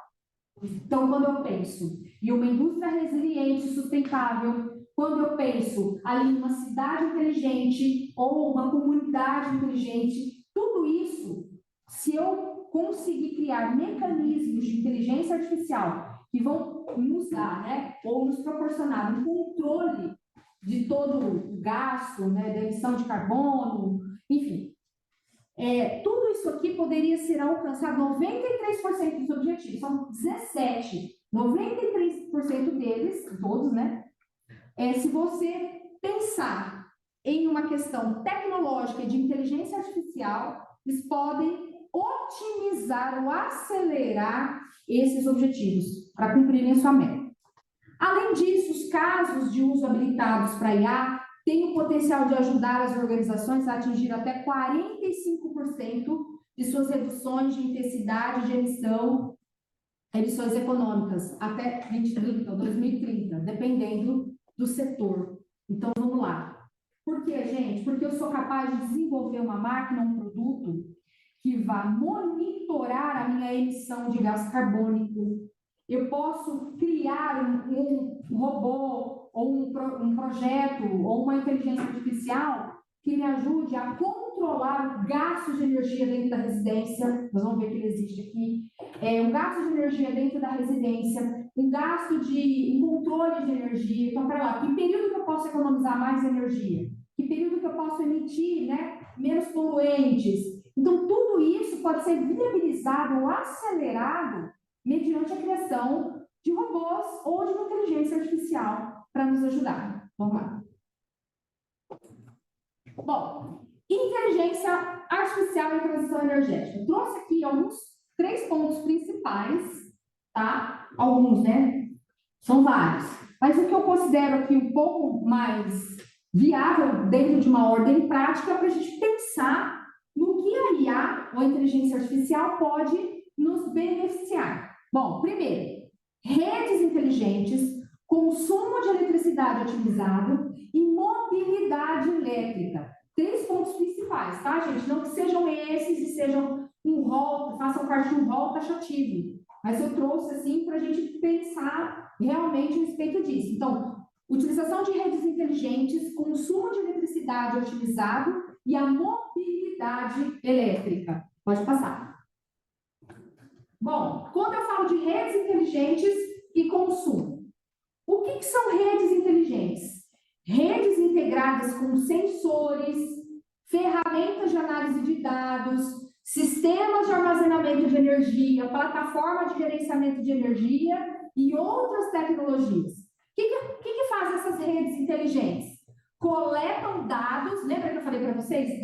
B: Então, quando eu penso em uma indústria resiliente e sustentável, quando eu penso ali em uma cidade inteligente ou uma comunidade inteligente, tudo isso, se eu conseguir criar mecanismos de inteligência artificial que vão nos dar, né, ou nos proporcionar um controle de todo o gasto, né, da emissão de carbono, enfim, tudo isso aqui poderia ser alcançado 93% dos objetivos, são 17, 93% deles, todos, né, se você pensar em uma questão tecnológica e de inteligência artificial, eles podem otimizar ou acelerar esses objetivos para cumprirem sua meta. Além disso, os casos de uso habilitados para IA têm o potencial de ajudar as organizações a atingir até 45% de suas reduções de intensidade de emissões econômicas até 2030 ou 2030, dependendo do setor. Então, vamos lá. Por quê, gente? Porque eu sou capaz de desenvolver uma máquina, um produto, que vai monitorar a minha emissão de gás carbônico. Eu posso criar um robô, ou um projeto, ou uma inteligência artificial que me ajude a controlar o gasto de energia dentro da residência. Nós vamos ver que ele existe aqui. Um gasto de energia dentro da residência, um gasto de controle de energia. Então, para lá, que período que eu posso economizar mais energia? Que período que eu posso emitir, né, menos poluentes? Então, tudo isso pode ser viabilizado ou acelerado mediante a criação de robôs ou de uma inteligência artificial para nos ajudar. Vamos lá. Bom, inteligência artificial e transição energética. Eu trouxe aqui alguns 3 pontos principais, tá? Alguns, né? São vários. Mas o que eu considero aqui um pouco mais viável dentro de uma ordem prática para a gente pensar no que a IA, ou a inteligência artificial, pode nos beneficiar. Bom, primeiro, redes inteligentes, consumo de eletricidade otimizado e mobilidade elétrica. 3 pontos principais, tá, gente? Não que sejam esses e sejam um rol, façam parte de um rol taxativo, mas eu trouxe assim para a gente pensar realmente a respeito disso. Então, utilização de redes inteligentes, consumo de eletricidade otimizado e a mobilidade elétrica. Pode passar. Bom, quando eu falo de redes inteligentes e consumo, o que são redes inteligentes? Redes integradas com sensores, ferramentas de análise de dados, sistemas de armazenamento de energia, plataforma de gerenciamento de energia e outras tecnologias. O que fazem essas redes inteligentes? Coletam dados, lembra que eu falei para vocês?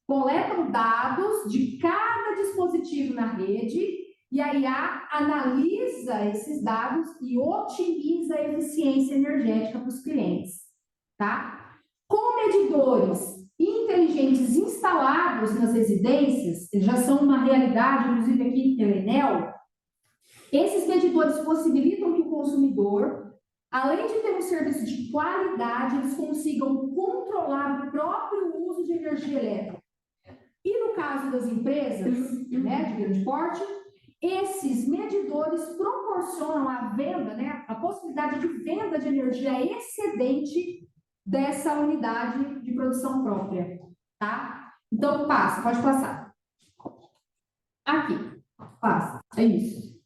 B: Coletam dados de cada dispositivo na rede e a IA analisa esses dados e otimiza a eficiência energética para os clientes, tá? Com medidores inteligentes instalados nas residências, eles já são uma realidade, inclusive aqui pela Enel, esses medidores possibilitam que o consumidor, além de ter um serviço de qualidade, eles consigam controlar o próprio uso de energia elétrica. E no caso das empresas, né, de grande porte, esses medidores proporcionam a venda, né, a possibilidade de venda de energia excedente dessa unidade de produção própria, tá? Então, pode passar. Aqui, passa, é isso.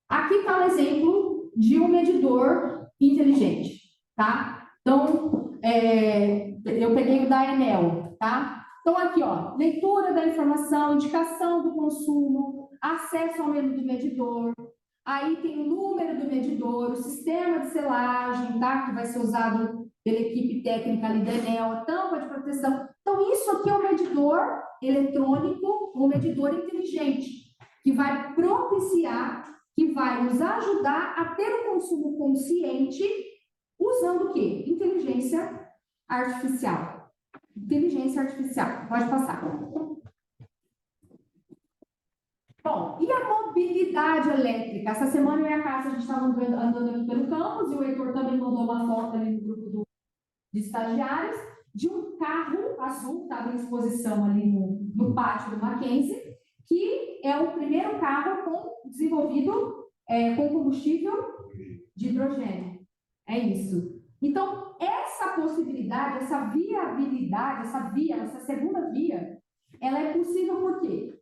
B: Aqui está um exemplo de um medidor inteligente, tá? Então, eu peguei o da Enel, tá? Então, aqui, ó, leitura da informação, indicação do consumo, acesso ao menu do medidor, aí tem o número do medidor, o sistema de selagem, tá? Que vai ser usado pela equipe técnica ali da Enel, a tampa de proteção. Então, isso aqui é um medidor eletrônico, um medidor inteligente, que vai propiciar, que vai nos ajudar a ter um consumo consciente, usando o quê? Inteligência artificial. Inteligência artificial. Pode passar. Bom, e a mobilidade elétrica? Essa semana eu e a Cássia, a gente estava andando aqui pelo campus, e o Heitor também mandou uma foto ali no grupo de estagiários, de um carro azul, estava em exposição ali no pátio do Mackenzie, que é o primeiro carro desenvolvido com combustível de hidrogênio. É isso. Então, essa possibilidade, essa viabilidade, essa segunda via, ela é possível por quê?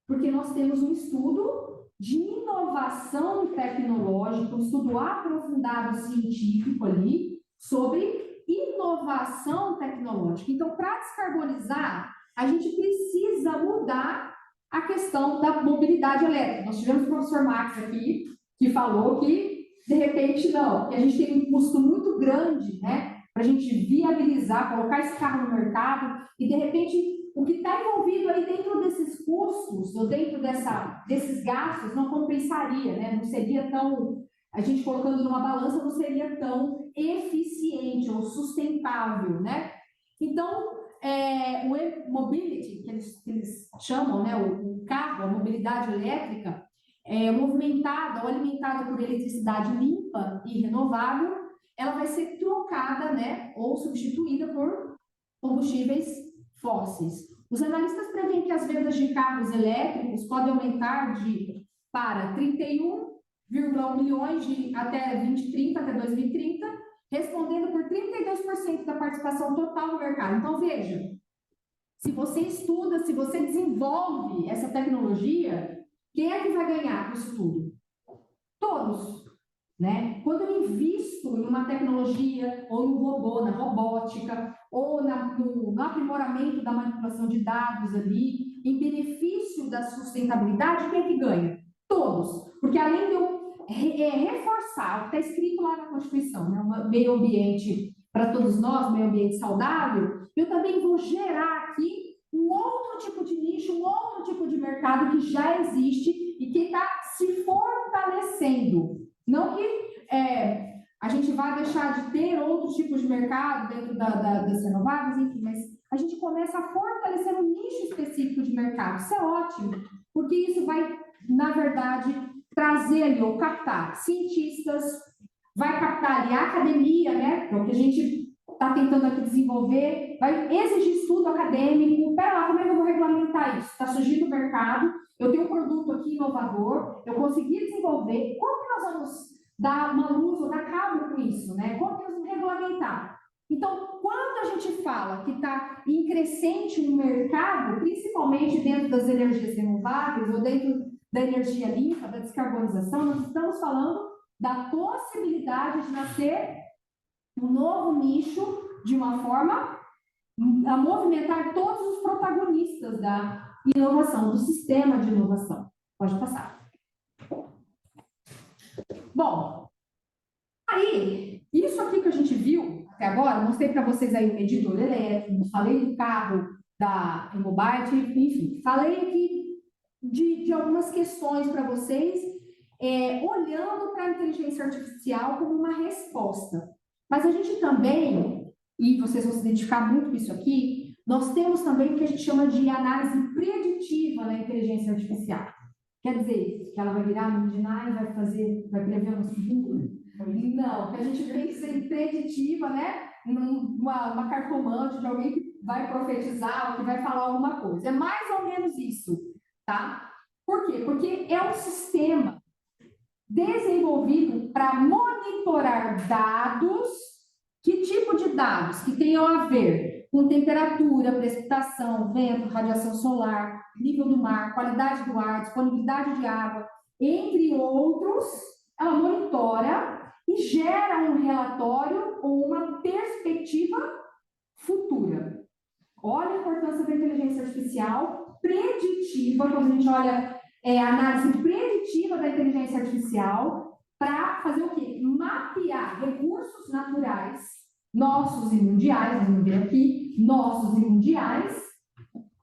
B: Porque nós temos um estudo de inovação tecnológica, um estudo aprofundado científico ali, sobre inovação tecnológica. Então, para descarbonizar, a gente precisa mudar a questão da mobilidade elétrica. Nós tivemos o professor Max aqui, que falou que, de repente, não, que a gente tem um custo muito grande, né, para a gente viabilizar, colocar esse carro no mercado, e de repente o que está envolvido aí dentro desses custos, ou dentro desses gastos, não compensaria, né? Não seria tão, a gente colocando numa balança, não seria tão eficiente ou sustentável, né? Então, o e-mobility, que eles chamam, né? O carro, a mobilidade elétrica, movimentada ou alimentada por eletricidade limpa e renovável, ela vai ser trocada, né? Ou substituída por combustíveis fósseis. Os analistas preveem que as vendas de carros elétricos podem aumentar para 31,1 milhões até 2030, até 2030, respondendo por 32% da participação total no mercado. Então, veja, se você estuda, se você desenvolve essa tecnologia, quem é que vai ganhar com isso tudo? Todos. Né? Quando eu invisto em uma tecnologia, ou em um robô, na robótica, ou no aprimoramento da manipulação de dados ali, em benefício da sustentabilidade, quem é que ganha? Todos. Porque além de eu reforçar o que está escrito lá na Constituição, né? Um meio ambiente para todos nós, meio ambiente saudável, eu também vou gerar aqui um outro tipo de nicho, um outro tipo de mercado que já existe e que está se fortalecendo. Não que a gente vá deixar de ter outros tipos de mercado dentro das renováveis, enfim, mas a gente começa a fortalecer um nicho específico de mercado. Isso é ótimo, porque isso vai, na verdade, trazer ali, ou captar cientistas, vai captar ali a academia, né? Que é o que a gente está tentando aqui desenvolver, vai exigir estudo acadêmico. Pera lá, como é que eu vou regulamentar isso? Está surgindo o mercado, eu tenho um produto aqui inovador, eu consegui desenvolver, como que nós vamos dar uma luz ou dar cabo com isso, né? Como que nós vamos regulamentar? Então, quando a gente fala que está em crescente um mercado, principalmente dentro das energias renováveis ou dentro da energia limpa, da descarbonização, nós estamos falando da possibilidade de nascer um novo nicho de uma forma a movimentar todos os protagonistas da inovação, do sistema de inovação. Pode passar. Bom, aí, isso aqui que a gente viu até agora, mostrei para vocês aí o medidor elétrico, falei do carro da e-mobility, enfim, falei aqui de algumas questões para vocês, olhando para a inteligência artificial como uma resposta. Mas a gente também, e vocês vão se identificar muito com isso aqui, nós temos também o que a gente chama de análise preditiva na inteligência artificial. Quer dizer, que ela vai virar no Gemini e vai prever no futuro? Não, que a gente pensa em preditiva, né? Uma cartomante de alguém que vai profetizar ou que vai falar alguma coisa. É mais ou menos isso, tá? Por quê? Porque é um sistema desenvolvido para monitorar dados. Que tipo de dados? Que tenham a ver com temperatura, precipitação, vento, radiação solar, nível do mar, qualidade do ar, disponibilidade de água, entre outros. Ela monitora e gera um relatório ou uma perspectiva futura. Olha a importância da inteligência artificial preditiva, quando a gente olha a análise preditiva da inteligência artificial, para fazer o quê? Mapear recursos naturais, nossos e mundiais, vamos ver aqui, nossos e mundiais,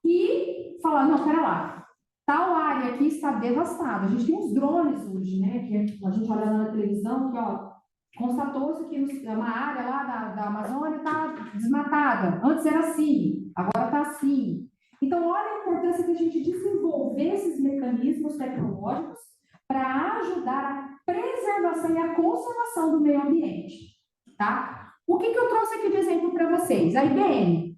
B: e falar, não, pera lá, tal área aqui está devastada. A gente tem uns drones hoje, né, que a gente olha na televisão, que, ó, constatou-se que uma área lá da Amazônia está desmatada. Antes era assim, agora está assim. Então, olha a importância de a gente desenvolver esses mecanismos tecnológicos para ajudar a preservação e a conservação do meio ambiente, tá? O que eu trouxe aqui de exemplo para vocês? A IBM.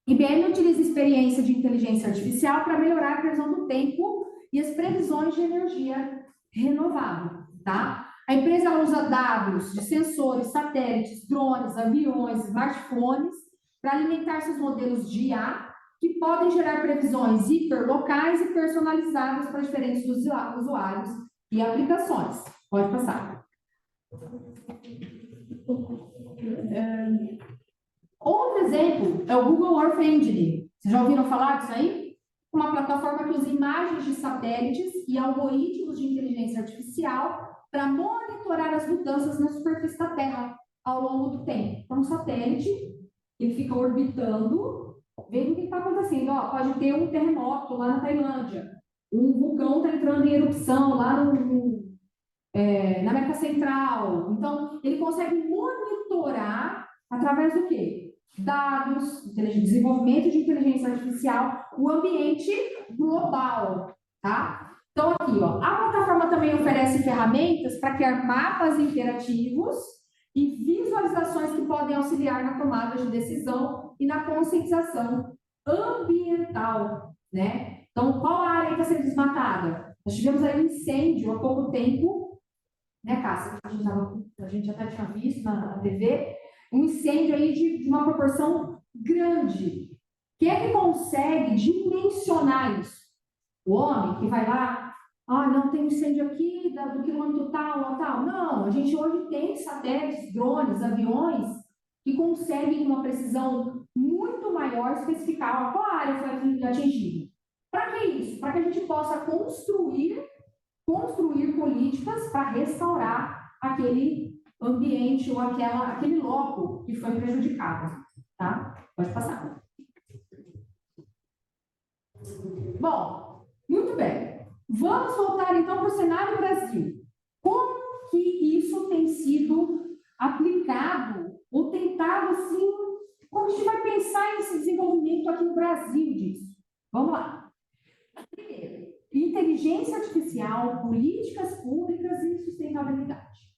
B: IBM utiliza experiência de inteligência artificial para melhorar a previsão do tempo e as previsões de energia renovável, tá? A empresa ela usa dados de sensores, satélites, drones, aviões, smartphones para alimentar seus modelos de IA, que podem gerar previsões hiperlocais e personalizadas para diferentes usuários e aplicações. Pode passar. Outro exemplo é o Google Earth Engine. Vocês já ouviram falar disso aí? Uma plataforma que usa imagens de satélites e algoritmos de inteligência artificial para monitorar as mudanças na superfície da Terra. ao longo do tempo. Então, um satélite, ele fica orbitando, vendo o que está acontecendo. Ó, pode ter um terremoto lá na Tailândia, um vulcão está entrando em erupção lá na América Central. Então, ele consegue monitorar através do quê? Dados, desenvolvimento de inteligência artificial, o ambiente global, tá? Então, aqui, ó, a plataforma também oferece ferramentas para criar mapas interativos e visualizações que podem auxiliar na tomada de decisão e na conscientização ambiental, né? Então, qual a área que está sendo desmatada? Nós tivemos aí um incêndio há pouco tempo, né, Cássia? A gente até tinha visto na TV, um incêndio aí de uma proporção grande. Quem é que consegue dimensionar isso? O homem que vai lá, não, tem um incêndio aqui do quilômetro tal, tal. Não, a gente hoje tem satélites, drones, aviões que conseguem, com uma precisão muito maior, especificar qual área foi atingida. Para que isso? Para que a gente possa construir políticas para restaurar aquele ambiente ou aquele loco que foi prejudicado. Tá? Pode passar. Bom, muito bem. Vamos voltar então para o cenário Brasil. Como que isso tem sido aplicado ou tentado assim? Como a gente vai pensar nesse desenvolvimento aqui no Brasil disso? Vamos lá. Primeiro, inteligência artificial, políticas públicas e sustentabilidade.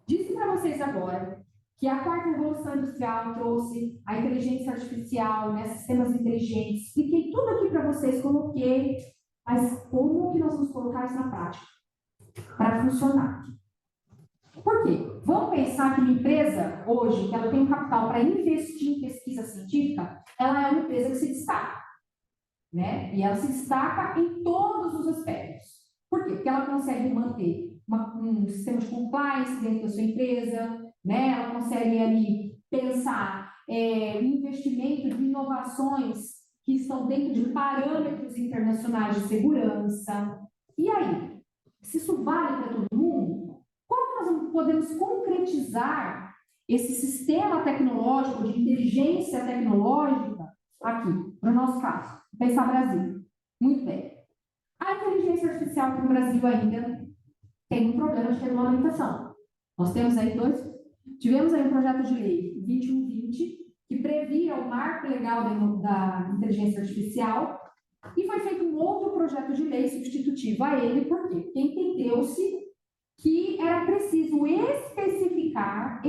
B: Disse para vocês agora que a quarta revolução industrial trouxe a inteligência artificial, né, sistemas inteligentes. Expliquei tudo aqui para vocês, coloquei, mas como que nós vamos colocar isso na prática? Para funcionar. Por quê? Vamos pensar que uma empresa, hoje, que ela tem um capital para investir em pesquisa científica, ela é uma empresa que se destaca. Né? E ela se destaca em todos os aspectos. Por quê? Porque ela consegue manter um sistema de compliance dentro da sua empresa, né? Ela consegue ali pensar investimento de inovações que estão dentro de parâmetros internacionais de segurança. E aí, se isso vale para todo mundo, como nós podemos concretizar esse sistema tecnológico de inteligência tecnológica aqui, para o nosso caso? Pensar Brasil. Muito bem. A inteligência artificial aqui no Brasil ainda tem um problema de regulamentação. Nós temos aí tivemos aí um projeto de lei 2120 que previa o marco legal da inteligência artificial e foi feito um outro projeto de lei substitutivo a ele, por quê? Porque entendeu-se que era preciso especificar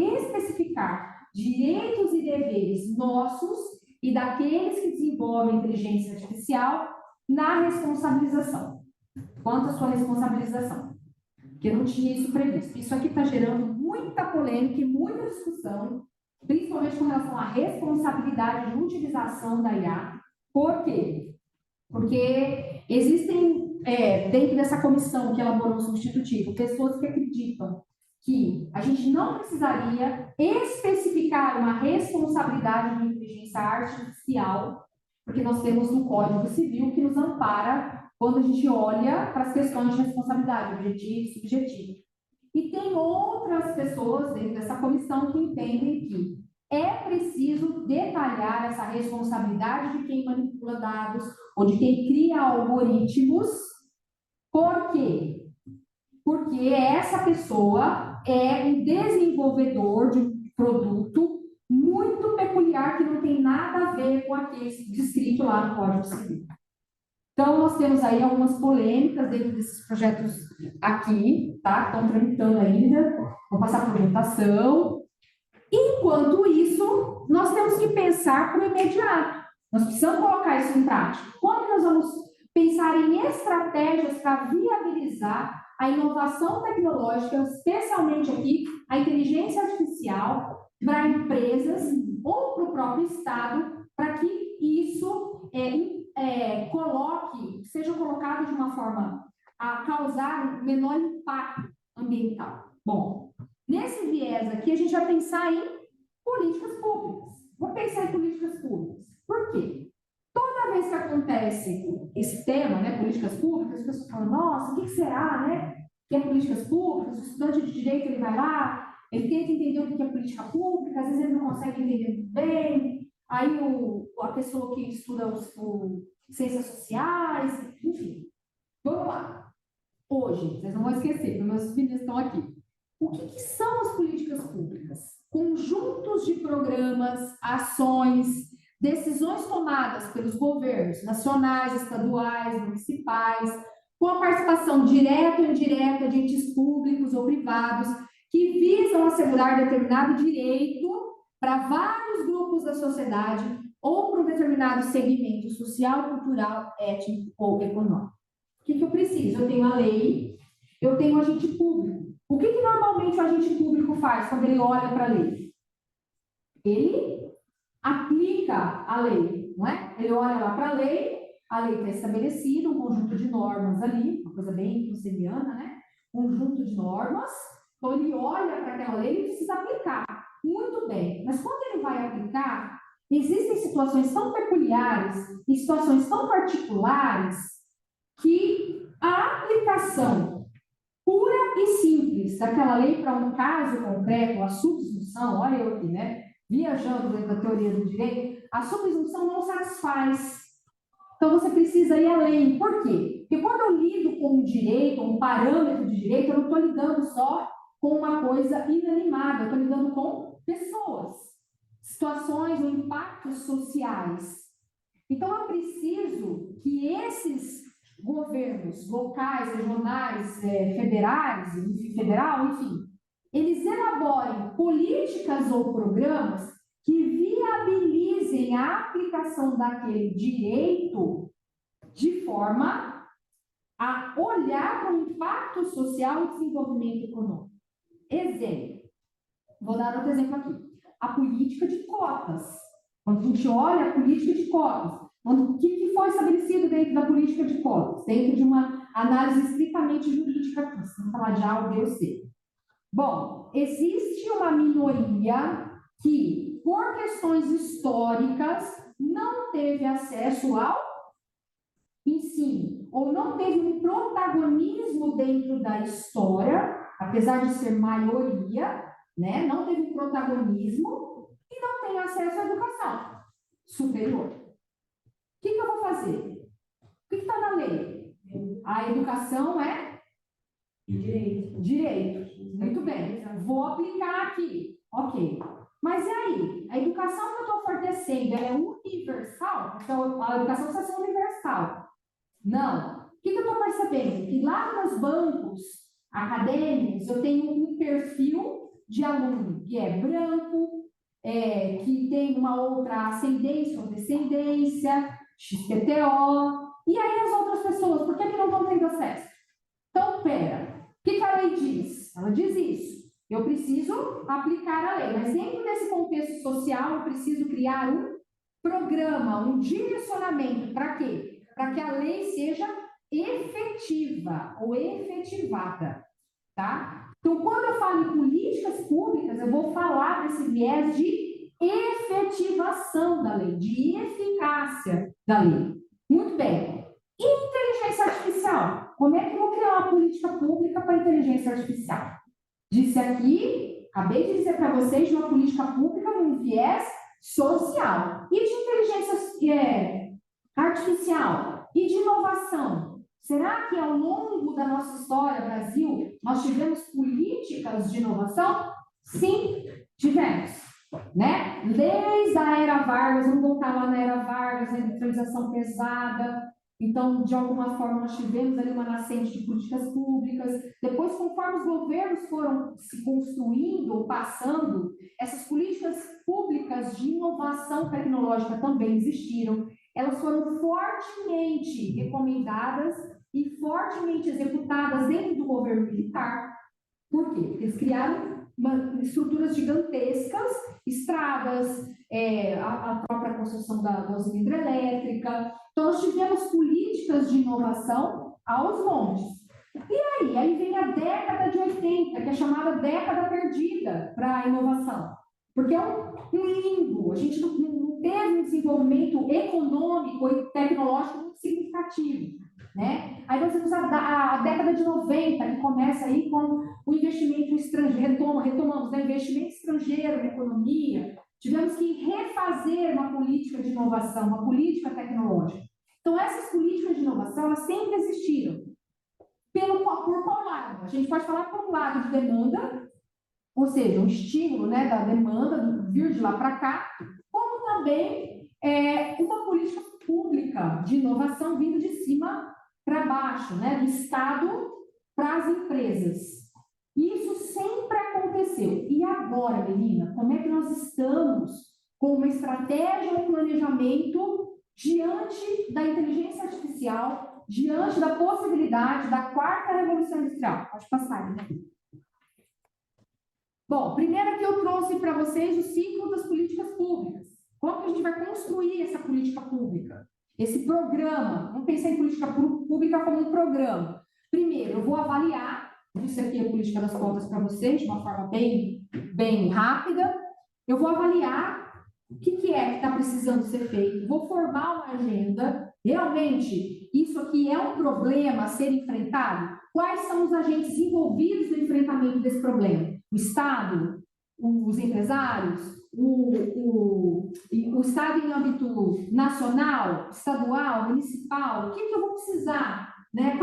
B: direitos e deveres nossos e daqueles que desenvolvem inteligência artificial na responsabilização. Quanto à sua responsabilização? Porque não tinha isso previsto. Isso aqui está gerando muita polêmica e muita discussão, principalmente com relação à responsabilidade de utilização da IA. Por quê? Porque existem, dentro dessa comissão que elaborou o substitutivo, pessoas que acreditam que a gente não precisaria especificar uma responsabilidade de inteligência artificial, porque nós temos um Código Civil que nos ampara quando a gente olha para as questões de responsabilidade, objetivo e subjetivo. E tem outras pessoas dentro dessa comissão que entendem que é preciso detalhar essa responsabilidade de quem manipula dados ou de quem cria algoritmos. Por quê? Porque essa pessoa é um desenvolvedor de um produto muito peculiar que não tem nada a ver com aquele descrito lá no Código Civil. Então, nós temos aí algumas polêmicas dentro desses projetos aqui, tá? Estão tramitando ainda, vou passar por votação. Enquanto isso, nós temos que pensar para o imediato. Nós precisamos colocar isso em prática. Como nós vamos pensar em estratégias para viabilizar a inovação tecnológica, especialmente aqui a inteligência artificial, para empresas ou para o próprio Estado, para que isso seja colocado de uma forma a causar um menor impacto ambiental. Bom, nesse viés aqui, a gente vai pensar em políticas públicas. Vamos pensar em políticas públicas. Por quê? Toda vez que acontece esse tema, né, políticas públicas, as pessoas falam, nossa, o que será, né? Que é políticas públicas, o estudante de direito, ele vai lá, ele tenta entender o que é política pública, às vezes ele não consegue entender muito bem, aí a pessoa que estuda ciências sociais, enfim. Vamos lá. Hoje, vocês não vão esquecer, porque meus filhos estão aqui. O que são as políticas públicas? Conjuntos de programas, ações, decisões tomadas pelos governos nacionais, estaduais, municipais, com a participação direta ou indireta de entes públicos ou privados, que visam assegurar determinado direito para vários grupos da sociedade ou para um determinado segmento social, cultural, étnico ou econômico. O que eu preciso? Eu tenho a lei, eu tenho o agente público. O que normalmente o agente público faz quando ele olha para a lei? Ele aplica a lei, não é? Ele olha lá para a lei está estabelecida, um conjunto de normas ali, uma coisa bem russeliana, né? Conjunto de normas, então ele olha para aquela lei e precisa aplicar. Muito bem, mas quando ele vai aplicar, existem situações tão peculiares e situações tão particulares que a aplicação pura e simples daquela lei para um caso concreto, a subsunção, olha eu aqui, né? Viajando dentro da teoria do direito, a subsunção não satisfaz. Então, você precisa ir além. Por quê? Porque quando eu lido com um direito, um parâmetro de direito, eu não estou lidando só com uma coisa inanimada, eu estou lidando com pessoas, situações ou impactos sociais. Então, eu preciso que esses governos locais, regionais, federais, federal, enfim, eles elaborem políticas ou programas que viabilizem a aplicação daquele direito de forma a olhar para o impacto social e desenvolvimento econômico. Exemplo, vou dar outro exemplo aqui, a política de cotas. Quando a gente olha a política de cotas, o que foi estabelecido dentro da política de cotas? Dentro de uma análise estritamente jurídica aqui, sem falar de A, B ou C. Bom, existe uma minoria que, por questões históricas, não teve acesso ao ensino, ou não teve um protagonismo dentro da história, apesar de ser maioria, né? Não teve um protagonismo e não tem acesso à educação superior. O que eu vou fazer? O que está na lei? A educação é
C: Direito.
B: direito. Muito bem. Vou aplicar aqui. Ok. Mas e aí? A educação que eu estou fornecendo, ela é universal? Então, a educação precisa ser universal. Não. O que eu estou percebendo? Que lá nos bancos acadêmicos, eu tenho um perfil de aluno que é branco, que tem uma outra ascendência ou descendência, XPTO, e aí as outras pessoas, por que não estão tendo acesso? Então, pera, o que a lei diz? Ela diz isso. Eu preciso aplicar a lei, mas dentro desse contexto social, eu preciso criar um programa, um direcionamento. Para quê? Para que a lei seja efetiva ou efetivada, tá? Então, quando eu falo em políticas públicas, eu vou falar desse viés de efetivação da lei, de eficácia da lei. Muito bem. Inteligência artificial. Como é que eu vou criar uma política pública para inteligência artificial? Disse aqui, acabei de dizer para vocês, de uma política pública num viés social. E de inteligência artificial? E de inovação? Será que ao longo da nossa história, Brasil, nós tivemos políticas de inovação? Sim, tivemos. Né? Desde a era Vargas, vamos voltar lá na era Vargas, a industrialização pesada. Então, de alguma forma, nós tivemos ali uma nascente de políticas públicas. Depois, conforme os governos foram se construindo ou passando, essas políticas públicas de inovação tecnológica também existiram. Elas foram fortemente recomendadas e fortemente executadas dentro do governo militar. Por quê? Porque eles criaram estruturas gigantescas, estradas, a própria construção da usina hidrelétrica. Então, nós tivemos políticas de inovação aos montes. E aí vem a década de 80, que é chamada década perdida para a inovação. Porque é um limbo, a gente não teve um desenvolvimento econômico e tecnológico muito significativo. né? Aí nós temos a década de 90, que começa aí com o investimento estrangeiro, retomamos, né? Investimento estrangeiro na economia, tivemos que refazer uma política de inovação, uma política tecnológica. Então, essas políticas de inovação, elas sempre existiram. Por qual lado? A gente pode falar por um lado de demanda, ou seja, um estímulo, né, da demanda, vir de lá para cá, como também uma política pública de inovação vindo de cima para baixo, né, do Estado para as empresas. Isso sempre aconteceu. E agora, menina, como é que nós estamos com uma estratégia, um planejamento diante da inteligência artificial, diante da possibilidade da quarta revolução industrial? Pode passar, né? Bom, primeiro aqui eu trouxe para vocês o ciclo das políticas públicas. Como que a gente vai construir essa política pública? Esse programa, vamos pensar em política pública como um programa. Primeiro, eu vou avaliar, isso aqui é a política das contas para vocês, de uma forma bem rápida. Eu vou avaliar o que é que está precisando ser feito, vou formar uma agenda. Realmente, isso aqui é um problema a ser enfrentado? Quais são os agentes envolvidos no enfrentamento desse problema? O Estado, os empresários, o Estado em âmbito nacional, estadual, municipal, o que eu vou precisar? Né?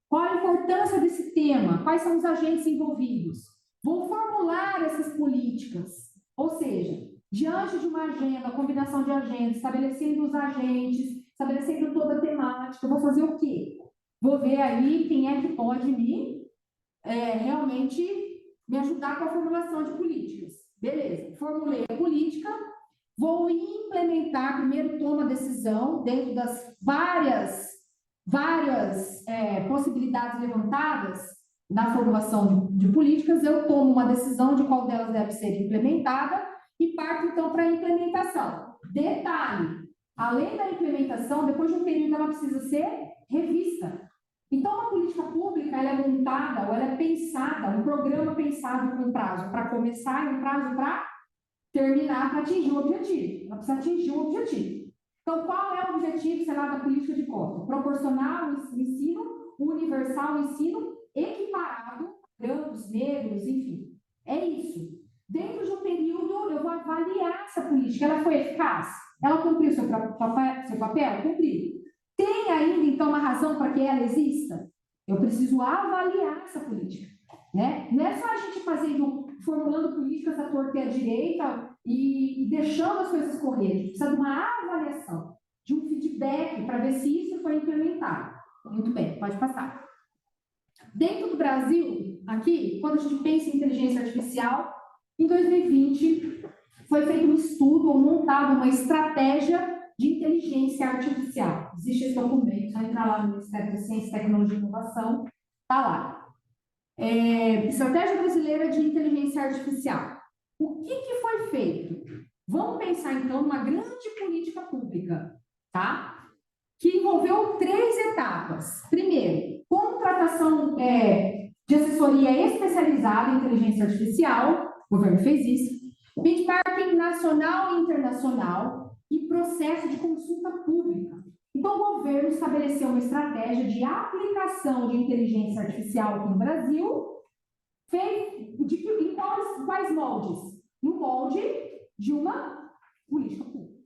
B: Qual a importância desse tema? Quais são os agentes envolvidos? Vou formular essas políticas, ou seja, diante de uma agenda, combinação de agendas, estabelecendo os agentes, estabelecendo toda a temática, eu vou fazer o quê? Vou ver aí quem é que pode realmente me ajudar com a formulação de políticas. Beleza, formulei a política, vou implementar, primeiro tomo a decisão, dentro das várias possibilidades levantadas na formulação de políticas, eu tomo uma decisão de qual delas deve ser implementada e parto, então, para a implementação. Detalhe, além da implementação, depois de um período, ela precisa ser revista. Então, uma política pública, ela é montada, ou ela é pensada, um programa pensado com um prazo para começar e um prazo para terminar, para atingir o objetivo. Ela precisa atingir o objetivo. Então, qual é o objetivo, sei lá, da política de cota? Proporcionar o ensino universal, o ensino equiparado, brancos, negros, enfim. É isso. Dentro de um período, eu vou avaliar essa política. Ela foi eficaz? Ela cumpriu seu papel? Cumpriu. Tem ainda, então, uma razão para que ela exista? Eu preciso avaliar essa política. Né? Não é só a gente formulando políticas à torta e à direita e deixando as coisas correr. A gente precisa de uma avaliação, de um feedback para ver se isso foi implementado. Muito bem, pode passar. Dentro do Brasil, aqui, quando a gente pensa em inteligência artificial, em 2020 foi feito um estudo ou montado uma estratégia de inteligência artificial. Existe esse documento, só entrar lá no Ministério da Ciência, Tecnologia e Inovação, está lá. Estratégia Brasileira de Inteligência Artificial. O que foi feito? Vamos pensar, então, numa grande política pública, tá? Que envolveu 3 etapas. Primeiro, contratação de assessoria especializada em inteligência artificial, o governo fez isso, benchmarking nacional e internacional e processo de consulta pública. Então, o governo estabeleceu uma estratégia de aplicação de inteligência artificial aqui no Brasil, em quais moldes? No molde de uma política pública.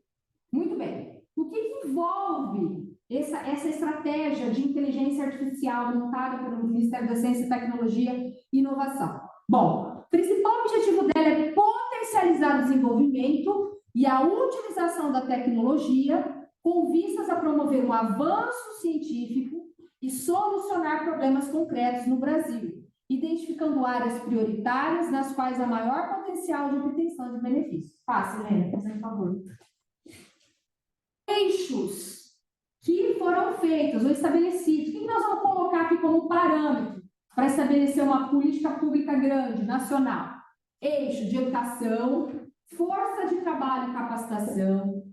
B: Muito bem. O que envolve essa estratégia de inteligência artificial montada pelo Ministério da Ciência, Tecnologia e Inovação? Bom, o principal objetivo dela é potencializar o desenvolvimento e a utilização da tecnologia com vistas a promover um avanço científico e solucionar problemas concretos no Brasil, identificando áreas prioritárias nas quais há maior potencial de obtenção de benefícios. Fácil, Helena, por favor. Eixos que foram feitos ou estabelecidos. O que nós vamos colocar aqui como parâmetro para estabelecer uma política pública grande, nacional? Eixo de educação, força de trabalho e capacitação,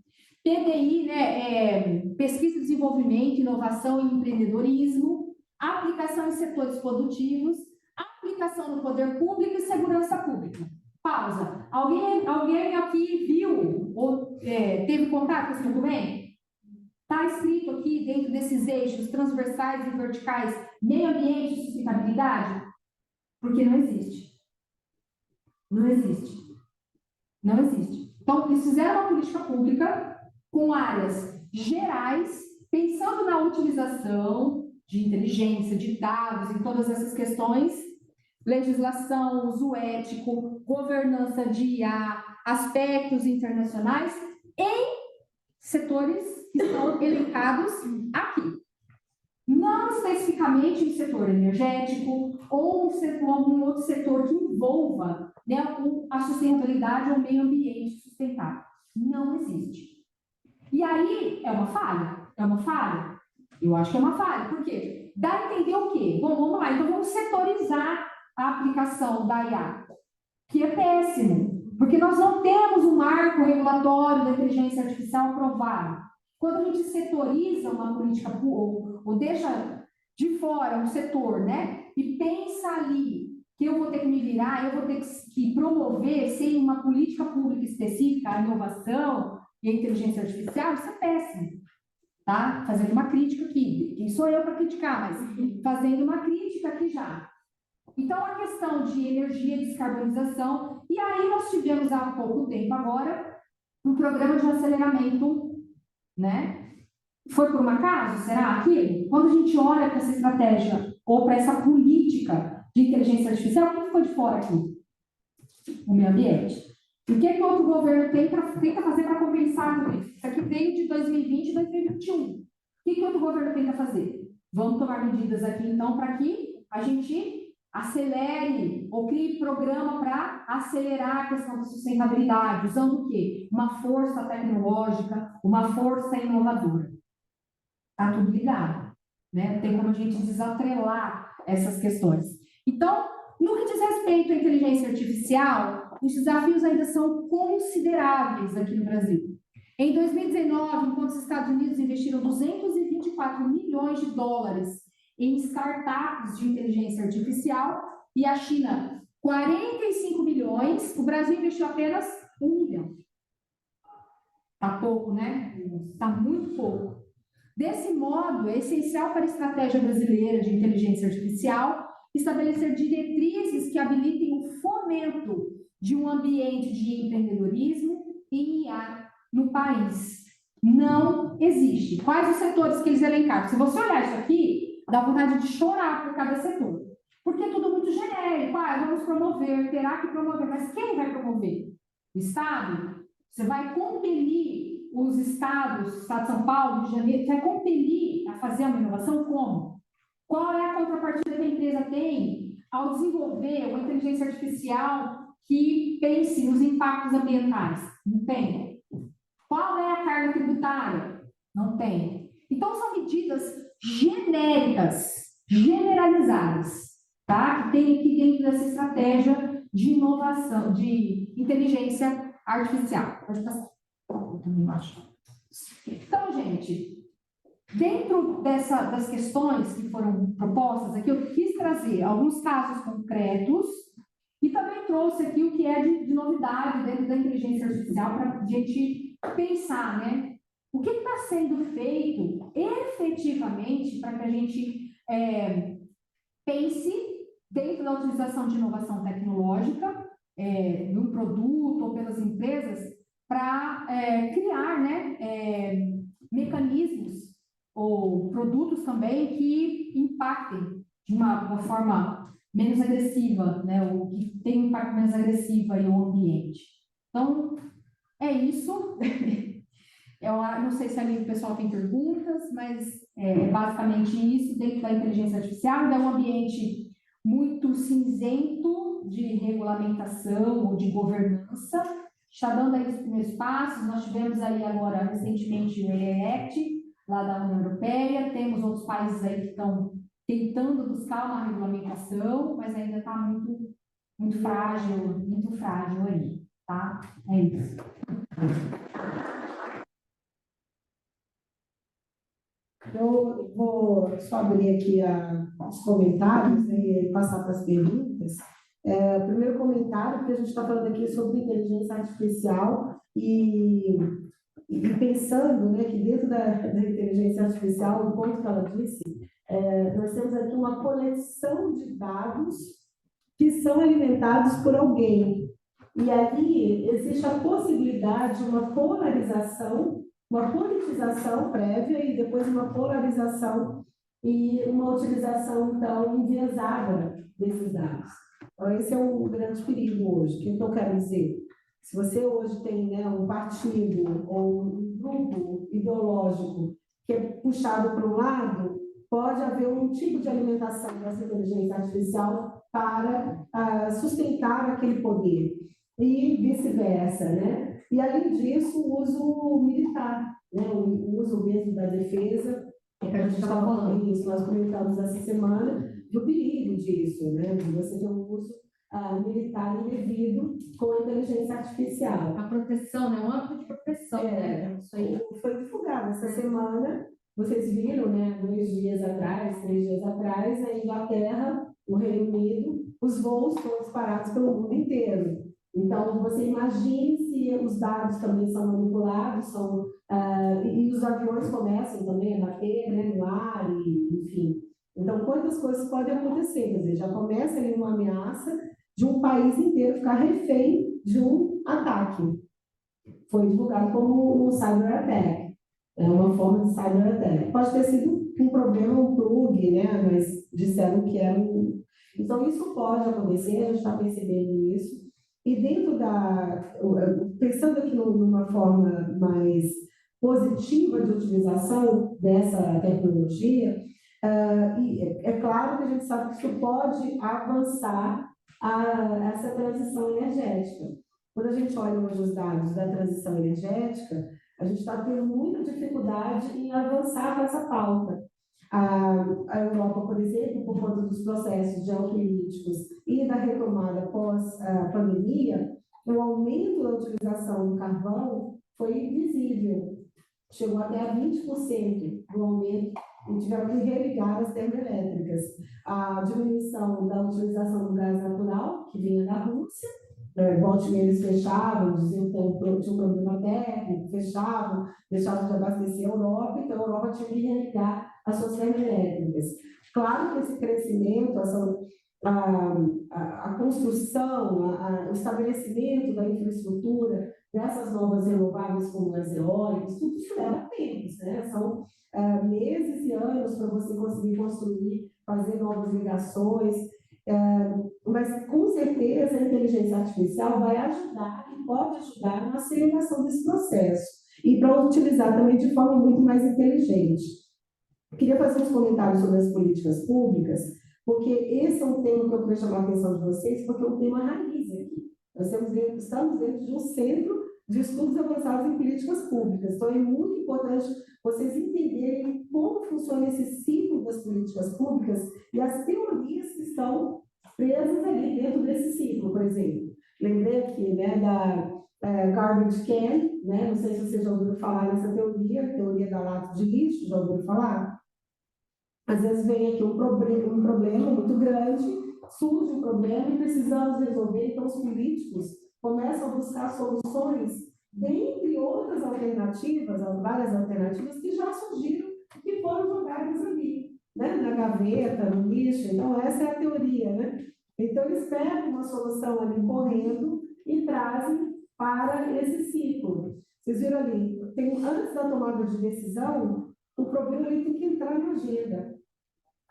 B: PDI, pesquisa, desenvolvimento, inovação e empreendedorismo, aplicação em setores produtivos, aplicação no poder público e segurança pública. Pausa. Alguém aqui viu ou teve contato com esse documento? Está escrito aqui, dentro desses eixos transversais e verticais, meio ambiente e sustentabilidade? Porque não existe. Não existe. Não existe. Então, eles fizeram uma política pública com áreas gerais, pensando na utilização de inteligência, de dados, em todas essas questões, legislação, uso ético, governança de IA, aspectos internacionais, em setores que estão elencados aqui. Não especificamente em setor energético ou algum outro setor que envolva, né, a sustentabilidade ou o meio ambiente sustentável. Não existe. E aí, é uma falha? É uma falha? Eu acho que é uma falha. Por quê? Dá a entender o quê? Bom, vamos lá. Então, vamos setorizar a aplicação da IA, que é péssimo, porque nós não temos um marco regulatório da inteligência artificial aprovado. Quando a gente setoriza uma política ou deixa de fora um setor, né, e pensa ali que eu vou ter que me virar, eu vou ter que promover, sem uma política pública específica, a inovação e a inteligência artificial, isso é péssimo, tá? Fazendo uma crítica aqui. Quem sou eu para criticar, mas fazendo uma crítica aqui já. Então, a questão de energia e descarbonização, e aí nós tivemos há pouco tempo agora um programa de aceleramento, né? Foi por um acaso? Será aquilo? Quando a gente olha para essa estratégia ou para essa política de inteligência artificial, o que ficou de fora aqui? O meio ambiente. E o que é que o outro governo tenta fazer para compensar tudo isso? Isso aqui veio de 2020 e 2021. O que o outro governo tenta fazer? Vamos tomar medidas aqui, então, para que a gente acelere ou crie programa para acelerar a questão da sustentabilidade, usando o quê? Uma força tecnológica, uma força inovadora. Está tudo ligado, né? Não tem como a gente desatrelar essas questões. Então, no que diz respeito à inteligência artificial, os desafios ainda são consideráveis aqui no Brasil. Em 2019, enquanto os Estados Unidos investiram 224 milhões de dólares em startups de inteligência artificial, e a China 45 milhões, o Brasil investiu apenas 1 milhão. Está pouco, né? Está muito pouco. Desse modo, é essencial para a estratégia brasileira de inteligência artificial estabelecer diretrizes que habilitem o fomento de um ambiente de empreendedorismo em IA no país. Não existe. Quais os setores que eles elencaram? Se você olhar isso aqui, dá vontade de chorar por cada setor. Porque é tudo muito genérico. Vamos promover, terá que promover. Mas quem vai promover? O Estado? Você vai compelir os estados, Estado de São Paulo, Rio de Janeiro, vai compelir a fazer uma inovação como? Qual é a contrapartida que a empresa tem ao desenvolver uma inteligência artificial que pense nos impactos ambientais? Não tem. Qual é a carga tributária? Não tem. Então, são medidas genéricas, generalizadas, tá? Que tem aqui dentro dessa estratégia de inovação, de inteligência artificial. Pode passar. Então, gente, dentro das questões que foram propostas aqui, eu quis trazer alguns casos concretos e também trouxe aqui o que é de novidade dentro da inteligência artificial para a gente pensar, né? O que está sendo feito efetivamente para que a gente pense dentro da utilização de inovação tecnológica, no produto ou pelas empresas, para criar, né, mecanismos ou produtos também que impactem de uma forma menos agressiva, né, ou que tem um impacto menos agressivo aí ao ambiente. Então, é isso. Eu não sei se ali o pessoal tem perguntas, mas é basicamente isso dentro da inteligência artificial. É um ambiente muito cinzento de regulamentação ou de governança. Está dando aí os primeiros passos. Nós tivemos aí agora, recentemente, o AI Act, lá da União Europeia. Temos outros países aí que estão tentando buscar uma regulamentação, mas ainda está muito frágil aí, tá? É isso.
A: Eu vou só abrir aqui os comentários, né, e passar para as perguntas. O primeiro comentário, que a gente está falando aqui sobre inteligência artificial e E pensando, né, que dentro da inteligência artificial, o ponto que ela disse, nós temos aqui uma coleção de dados que são alimentados por alguém. E ali existe a possibilidade de uma polarização, uma politização prévia e depois uma polarização e uma utilização, então, enviesada desses dados. Então, esse é um grande perigo hoje. O que eu quero dizer? Se você hoje tem, né, um partido ou um grupo ideológico que é puxado para um lado, pode haver um tipo de alimentação dessa inteligência artificial para sustentar aquele poder e vice-versa, né? E além disso, o uso militar, né? O uso mesmo da defesa, que a gente estava falando isso, nós comentamos essa semana do perigo disso, né? De você ter um uso militar indevido com a inteligência artificial.
B: A proteção, né? Um âmbito de proteção, né?
A: Isso aí foi divulgado essa semana. Vocês viram, né? 2 dias atrás, 3 dias atrás, a Inglaterra, o Reino Unido, os voos foram disparados pelo mundo inteiro. Então, você imagine se os dados também são manipulados, e os aviões começam também a bater, né, no ar, enfim. Então, quantas coisas podem acontecer? Quer dizer, já começa ali uma ameaça de um país inteiro ficar refém de um ataque. Foi divulgado como um cyber attack, uma forma de cyber attack. Pode ter sido um problema, um plug, né? Mas disseram que era um. Então, isso pode acontecer, a gente está percebendo isso. E dentro pensando aqui numa forma mais positiva de utilização dessa tecnologia, e é claro que a gente sabe que isso pode avançar essa transição energética. Quando a gente olha hoje os dados da transição energética, a gente está tendo muita dificuldade em avançar com essa pauta. A Europa, por exemplo, por conta dos processos geopolíticos e da retomada pós-pandemia, o aumento da utilização do carvão foi visível. Chegou até a 20% do aumento e tiveram que religar as termoelétricas. A diminuição da utilização do gás natural, que vinha da Rússia, volte e meia eles fechavam, diziam que tinha um problema técnico, fechavam, deixavam de abastecer a Europa, então a Europa tinha que religar as suas termoelétricas. Claro que esse crescimento, a construção, o estabelecimento da infraestrutura dessas novas renováveis como as eólicas, tudo isso leva tempos, né? São meses e anos para você conseguir construir, fazer novas ligações, mas com certeza a inteligência artificial vai ajudar e pode ajudar na aceleração desse processo e para utilizar também de forma muito mais inteligente. Eu queria fazer uns comentários sobre as políticas públicas, porque esse é um tema que eu queria chamar a atenção de vocês, porque é um tema raiz aqui. Nós estamos dentro de um centro de estudos avançados em políticas públicas, então é muito importante vocês entenderem como funciona esse ciclo das políticas públicas e as teorias que estão presas ali dentro desse ciclo, por exemplo. Lembrei aqui, né, da garbage can, né? Não sei se vocês já ouviram falar nessa teoria da lata de lixo, já ouviram falar? Às vezes vem aqui um problema muito grande, surge um problema e precisamos resolver, então os políticos começam a buscar soluções, dentre outras alternativas, várias alternativas que já surgiram e que foram jogadas ali, né? Na gaveta, no lixo. Então, essa é a teoria, né? Então, eles pegam uma solução ali correndo e trazem para esse ciclo. Vocês viram ali, antes da tomada de decisão, o problema ele tem que entrar na agenda.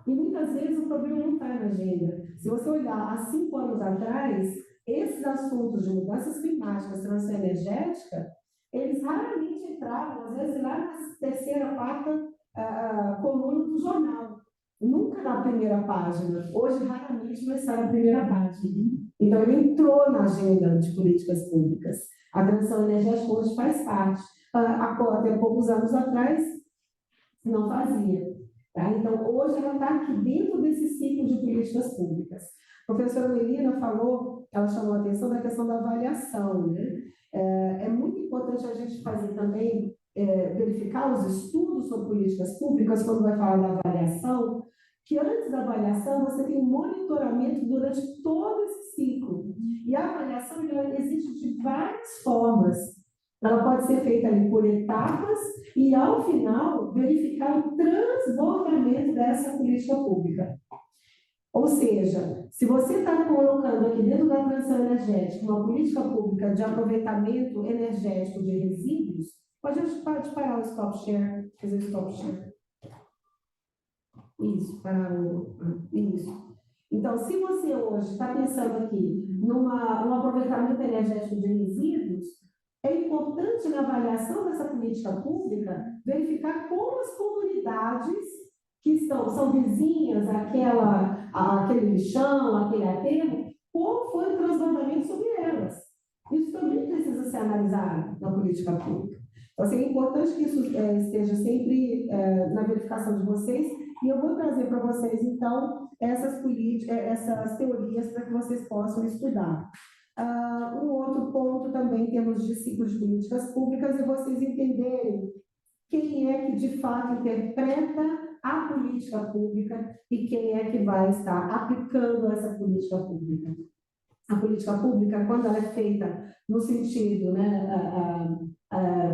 A: E muitas vezes o problema não está na agenda. Se você olhar há 5 anos atrás, esses assuntos de mudanças climáticas, transição energética, eles raramente entravam, às vezes lá na terceira, quarta coluna do jornal. Nunca na primeira página. Hoje, raramente vai estar na primeira página. Então, ele entrou na agenda de políticas públicas. A transição energética hoje faz parte. Até poucos anos atrás, não fazia. Tá? Então, hoje ela está aqui dentro desse ciclo de políticas públicas. A professora Melina falou, ela chamou a atenção da questão da avaliação, né? É muito importante a gente fazer também, verificar os estudos sobre políticas públicas, quando vai falar da avaliação, que antes da avaliação você tem um monitoramento durante todo esse ciclo. E a avaliação existe de várias formas. Ela pode ser feita ali por etapas e, ao final, verificar o transbordamento dessa política pública. Ou seja, se você está colocando aqui dentro da transição energética uma política pública de aproveitamento energético de resíduos, pode parar o stop share, fazer o stop share. Isso, parar o... Isso. Então, se você hoje está pensando aqui no aproveitamento energético de resíduos, é importante na avaliação dessa política pública verificar como as comunidades que são vizinhas àquele lixão, àquele aterro, qual foi o transbordamento sobre elas. Isso também precisa ser analisado na política pública. Então, assim, é importante que isso esteja sempre na verificação de vocês, e eu vou trazer para vocês, então, essas teorias para que vocês possam estudar. Um outro ponto também, em termos de ciclo de políticas públicas, é vocês entenderem quem é que, de fato, interpreta a política pública e quem é que vai estar aplicando essa política pública. A política pública, quando ela é feita no sentido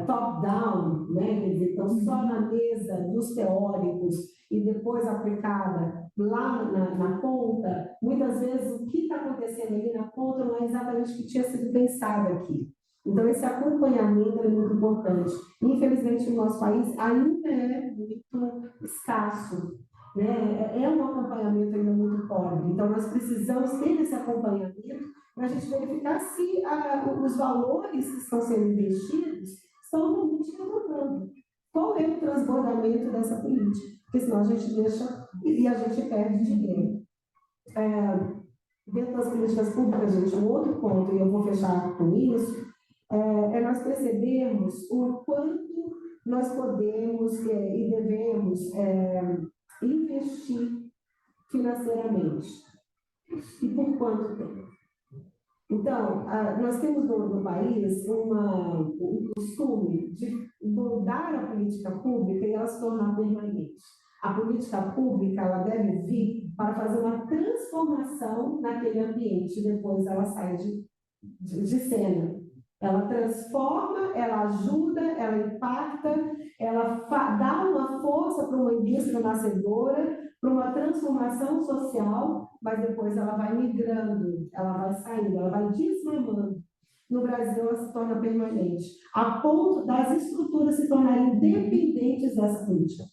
A: top-down, né? Quer dizer, então só na mesa dos teóricos e depois aplicada lá na ponta, muitas vezes o que está acontecendo ali na ponta não é exatamente o que tinha sido pensado aqui. Então, esse acompanhamento é muito importante. Infelizmente, no nosso país ainda é muito escasso, né? É um acompanhamento ainda muito pobre. Então, nós precisamos ter esse acompanhamento para a gente verificar se os valores que estão sendo investidos estão realmente retornando. Qual é o transbordamento dessa política? Porque senão a gente deixa e a gente perde dinheiro. Dentro das políticas públicas, gente, um outro ponto, e eu vou fechar com isso, é nós percebermos o quanto nós podemos e devemos investir financeiramente e por quanto tempo. Então, nós temos no país um costume de mudar a política pública e ela se tornar permanente. A política pública ela deve vir para fazer uma transformação naquele ambiente, depois ela sai de cena. Ela transforma, ela ajuda, ela impacta, ela dá uma força para uma indústria nascedora, para uma transformação social, mas depois ela vai migrando, ela vai saindo, ela vai desmamando. No Brasil, ela se torna permanente, a ponto das estruturas se tornarem dependentes dessa política.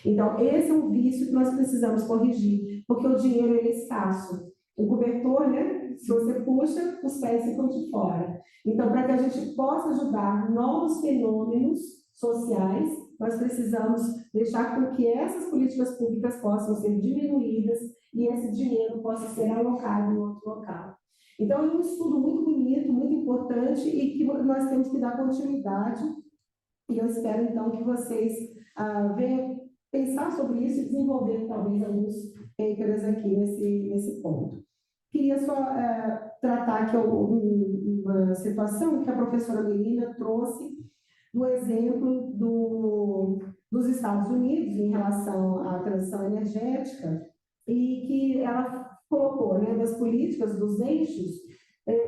A: Então, esse é um vício que nós precisamos corrigir, porque o dinheiro é escasso. O cobertor, né? Se você puxa, os pés ficam de fora. Então, para que a gente possa ajudar novos fenômenos sociais, nós precisamos deixar com que essas políticas públicas possam ser diminuídas e esse dinheiro possa ser alocado em outro local. Então, é um estudo muito bonito, muito importante e que nós temos que dar continuidade. E eu espero, então, que vocês venham pensar sobre isso e desenvolver, talvez, alguns papers aqui nesse ponto. Queria só tratar aqui uma situação que a professora Melina trouxe do exemplo dos Estados Unidos em relação à transição energética e que ela colocou, né, das políticas, dos eixos,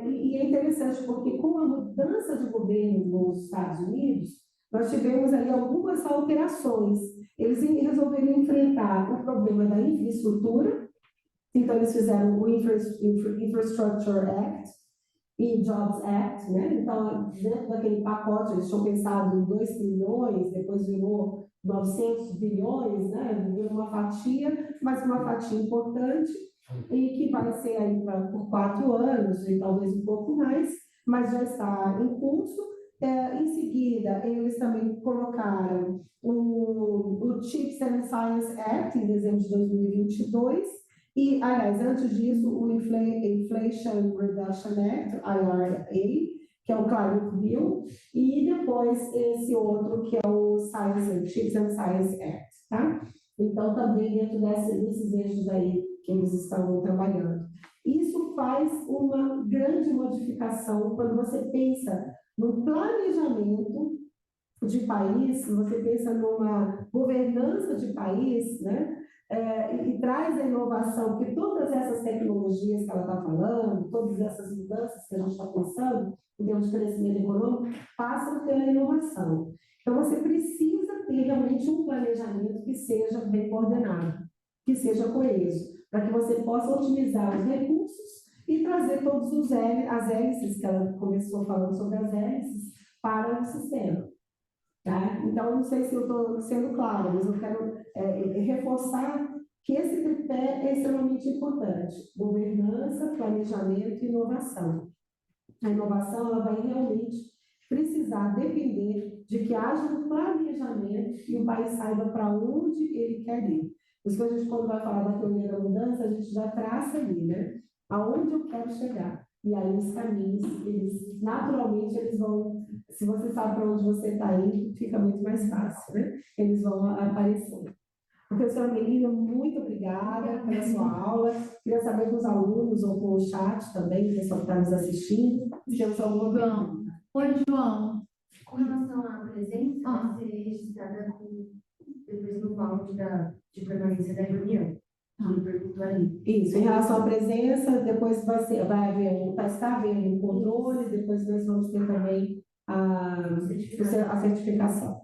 A: e é interessante porque com a mudança de governo nos Estados Unidos, nós tivemos aí algumas alterações. Eles resolveram enfrentar o problema da infraestrutura, então eles fizeram o Infrastructure Act e Jobs Act, né? Então, dentro daquele pacote, eles tinham pensado em 2 trilhões, depois virou 900 bilhões, né? Virou uma fatia, mas uma fatia importante, e que vai ser aí por 4 anos, e talvez um pouco mais, mas já está em curso. Em seguida, eles também colocaram o Chips and Science Act, em dezembro de 2022, e, aliás, antes disso, o Inflation Reduction Act, IRA, que é o Climate Bill, e depois esse outro, que é o Chips and Science Act, tá? Então, também dentro desses eixos aí que eles estão trabalhando. Isso faz uma grande modificação quando você pensa no planejamento de país, você pensa numa governança de país, né? E traz a inovação, porque todas essas tecnologias que ela está falando, todas essas mudanças que a gente está pensando, em termos de crescimento econômico, passam pela inovação. Então, você precisa ter realmente um planejamento que seja bem coordenado, que seja coeso, para que você possa otimizar os recursos e trazer todos as hélices, que ela começou falando sobre as hélices, para o sistema. Tá? Então, não sei se eu estou sendo clara, mas eu quero reforçar que esse tripé é extremamente importante: governança, planejamento e inovação. A inovação ela vai realmente precisar depender de que haja um planejamento e o país saiba para onde ele quer ir. Por isso que a gente, quando vai falar da teoria da mudança, a gente já traça ali, né? Aonde eu quero chegar. E aí os caminhos, eles naturalmente, eles vão, se você sabe para onde você está indo, fica muito mais fácil, né? Eles vão aparecer. Professora Melina, muito obrigada pela sua aula. Queria saber com os alunos ou com o chat também, o pessoal que está nos assistindo, se temos alguma pergunta.
B: Oi, João.
C: Com relação à presença, vai ser registrada depois no áudio de permanência da reunião. Que perguntou aí.
A: Isso, em relação à presença, depois vai haver, está havendo um controle, depois nós vamos ter também a certificação.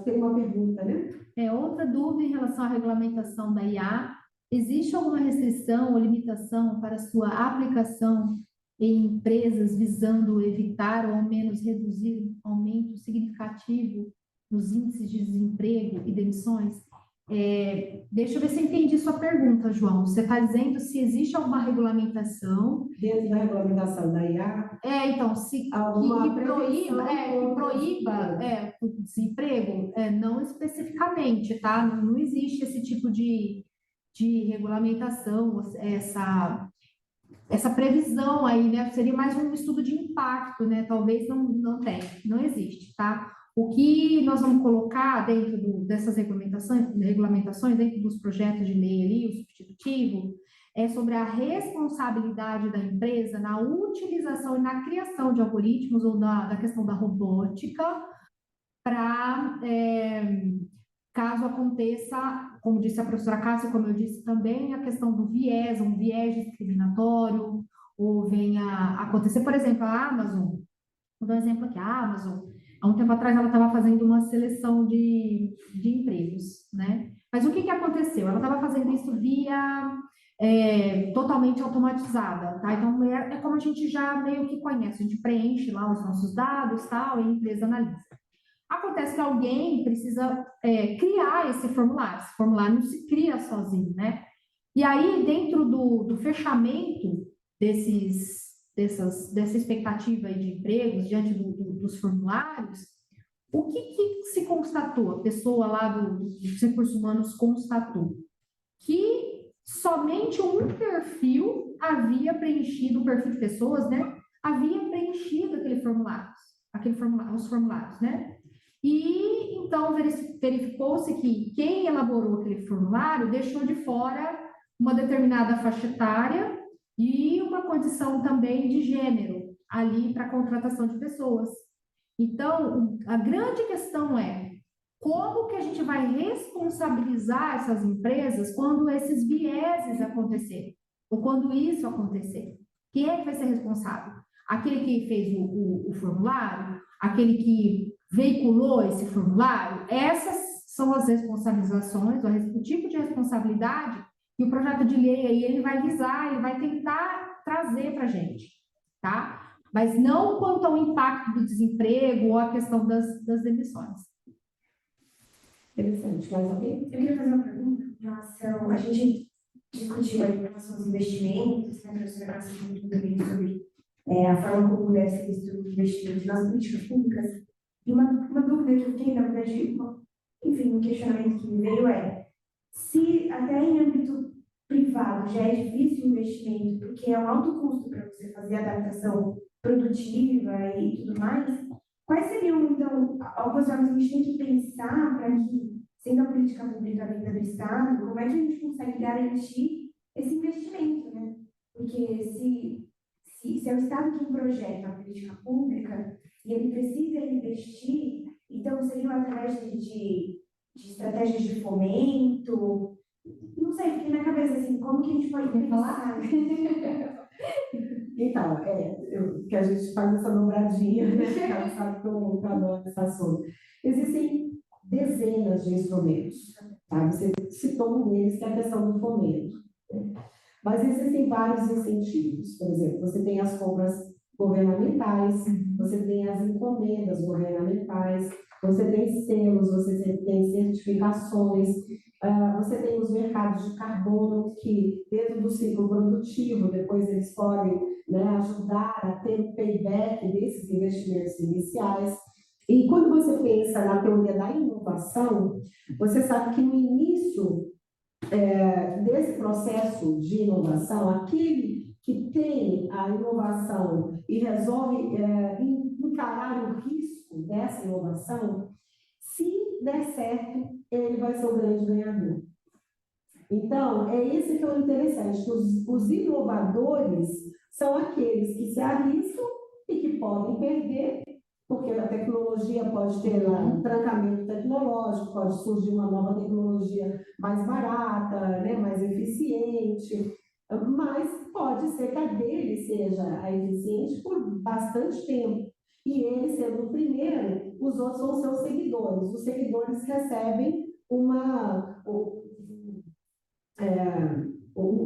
A: Tem uma pergunta, né?
B: Outra dúvida em relação à regulamentação da IA. Existe alguma restrição ou limitação para sua aplicação em empresas visando evitar ou ao menos reduzir aumento significativo nos índices de desemprego e demissões? Deixa eu ver se eu entendi sua pergunta, João. Você está dizendo se existe alguma regulamentação
A: Dentro da regulamentação da IA,
B: então, que proíba o desemprego, não especificamente, tá? Não existe esse tipo de regulamentação, essa previsão aí, né? Seria mais um estudo de impacto, né? Talvez não tenha, não existe, tá? O que nós vamos colocar dentro dessas regulamentações, dentro dos projetos de lei ali, o substitutivo, é sobre a responsabilidade da empresa na utilização e na criação de algoritmos ou da questão da robótica para, caso aconteça, como disse a professora Cássia, como eu disse também, a questão do viés, um viés discriminatório, ou venha acontecer, por exemplo, a Amazon, vou dar um exemplo aqui, a Amazon, há um tempo atrás ela estava fazendo uma seleção de empregos, né? Mas o que aconteceu? Ela estava fazendo isso via totalmente automatizada, tá? Então, é como a gente já meio que conhece, a gente preenche lá os nossos dados, tal, e a empresa analisa. Acontece que alguém precisa criar esse formulário não se cria sozinho, né? E aí, dentro do fechamento dessa expectativa aí de empregos, diante dos formulários, o que se constatou? A pessoa lá dos recursos humanos constatou que somente um perfil havia preenchido, o perfil de pessoas, né? Havia preenchido os formulários, né? E então verificou-se que quem elaborou aquele formulário deixou de fora uma determinada faixa etária e uma condição também de gênero ali para a contratação de pessoas. Então, a grande questão é como que a gente vai responsabilizar essas empresas quando esses vieses acontecerem, ou quando isso acontecer? Quem é que vai ser responsável? Aquele que fez o formulário? Aquele que veiculou esse formulário? Essas são as responsabilizações, o tipo de responsabilidade que o projeto de lei aí ele vai visar, ele vai tentar trazer para a gente, tá? Mas não quanto ao impacto do desemprego ou a questão das demissões.
A: Interessante. Mais alguém?
C: Eu queria fazer uma pergunta em relação. A gente discutiu aí em relação aos investimentos, né, professora Cássia falou também sobre a forma como deve ser visto o investimento nas políticas públicas. E uma dúvida que eu fiquei, na verdade, enfim, um questionamento que me veio se até em âmbito privado já é difícil o investimento, porque é um alto custo para você fazer a adaptação produtiva e tudo mais, quais seriam, então, algumas formas que a gente tem que pensar para que, sendo a política pública vinda do Estado, como é que a gente consegue garantir esse investimento, né? Porque se é o Estado quem projeta a política pública e ele precisa investir, então seriam através de estratégias de fomento, não sei, fiquei na cabeça assim, como que a gente pode pensar?
A: Então, que a gente faz essa dobradinha, né? Ela sabe que eu adoro esse assunto. Existem dezenas de instrumentos, tá? Você citou um deles, que é a questão do fomento, né? Mas existem vários incentivos. Por exemplo, você tem as compras governamentais, você tem as encomendas governamentais, você tem selos, você tem certificações, você tem os mercados de carbono, que dentro do ciclo produtivo, depois eles podem, né, ajudar a ter o payback desses investimentos iniciais. E quando você pensa na teoria da inovação, você sabe que no início desse processo de inovação, aquele que tem a inovação e resolve encarar o risco dessa inovação, se der certo, ele vai ser o grande ganhador. Então, é esse que é o interessante, que os inovadores são aqueles que se arriscam e que podem perder, porque a tecnologia pode ter um trancamento tecnológico, pode surgir uma nova tecnologia mais barata, né, mais eficiente, mas pode ser que a dele seja a eficiente por bastante tempo. E ele sendo o primeiro, os outros são seus seguidores. Os seguidores recebem um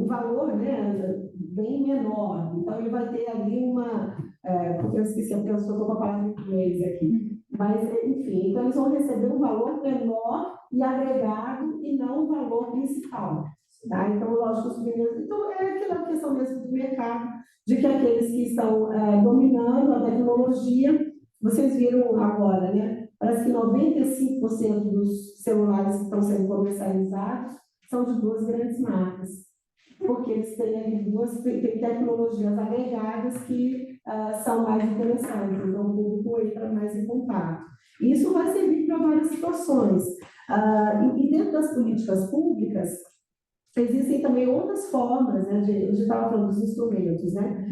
A: valor, né, bem menor. Então, ele vai ter ali porque eu esqueci, porque eu estou com a palavra em inglês aqui. Mas, enfim, então eles vão receber um valor menor e agregado e não um valor principal. Tá? Então, lógico, os primeiros... Então, é aquela questão mesmo do mercado, de que aqueles que estão dominando a tecnologia, vocês viram agora, né? Parece que 95% dos celulares que estão sendo comercializados são de duas grandes marcas, porque eles têm ali têm tecnologias agregadas que são mais interessantes, então o público entra mais em contato. Isso vai servir para várias situações. E dentro das políticas públicas, existem também outras formas, né, a gente estava falando dos instrumentos, né?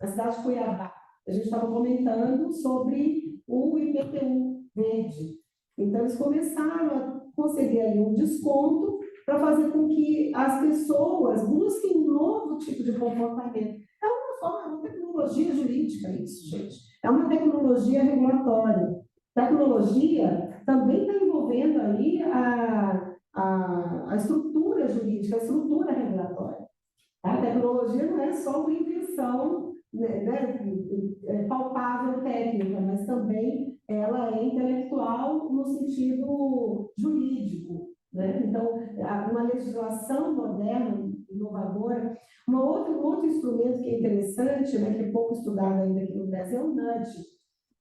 A: A cidade de Cuiabá, a gente estava comentando sobre o IPTU verde. Então, eles começaram a conceder ali um desconto para fazer com que as pessoas busquem um novo tipo de comportamento. É uma forma, é uma tecnologia jurídica isso, gente. É uma tecnologia regulatória. Tecnologia também está envolvendo aí a estrutura jurídica, a estrutura regulatória. A tecnologia não é só uma invenção, palpável técnica, mas também ela é intelectual no sentido jurídico, né? Então, uma legislação moderna, inovadora. Um outro instrumento que é interessante, né, que é pouco estudado ainda aqui no Brasil, é o nudge,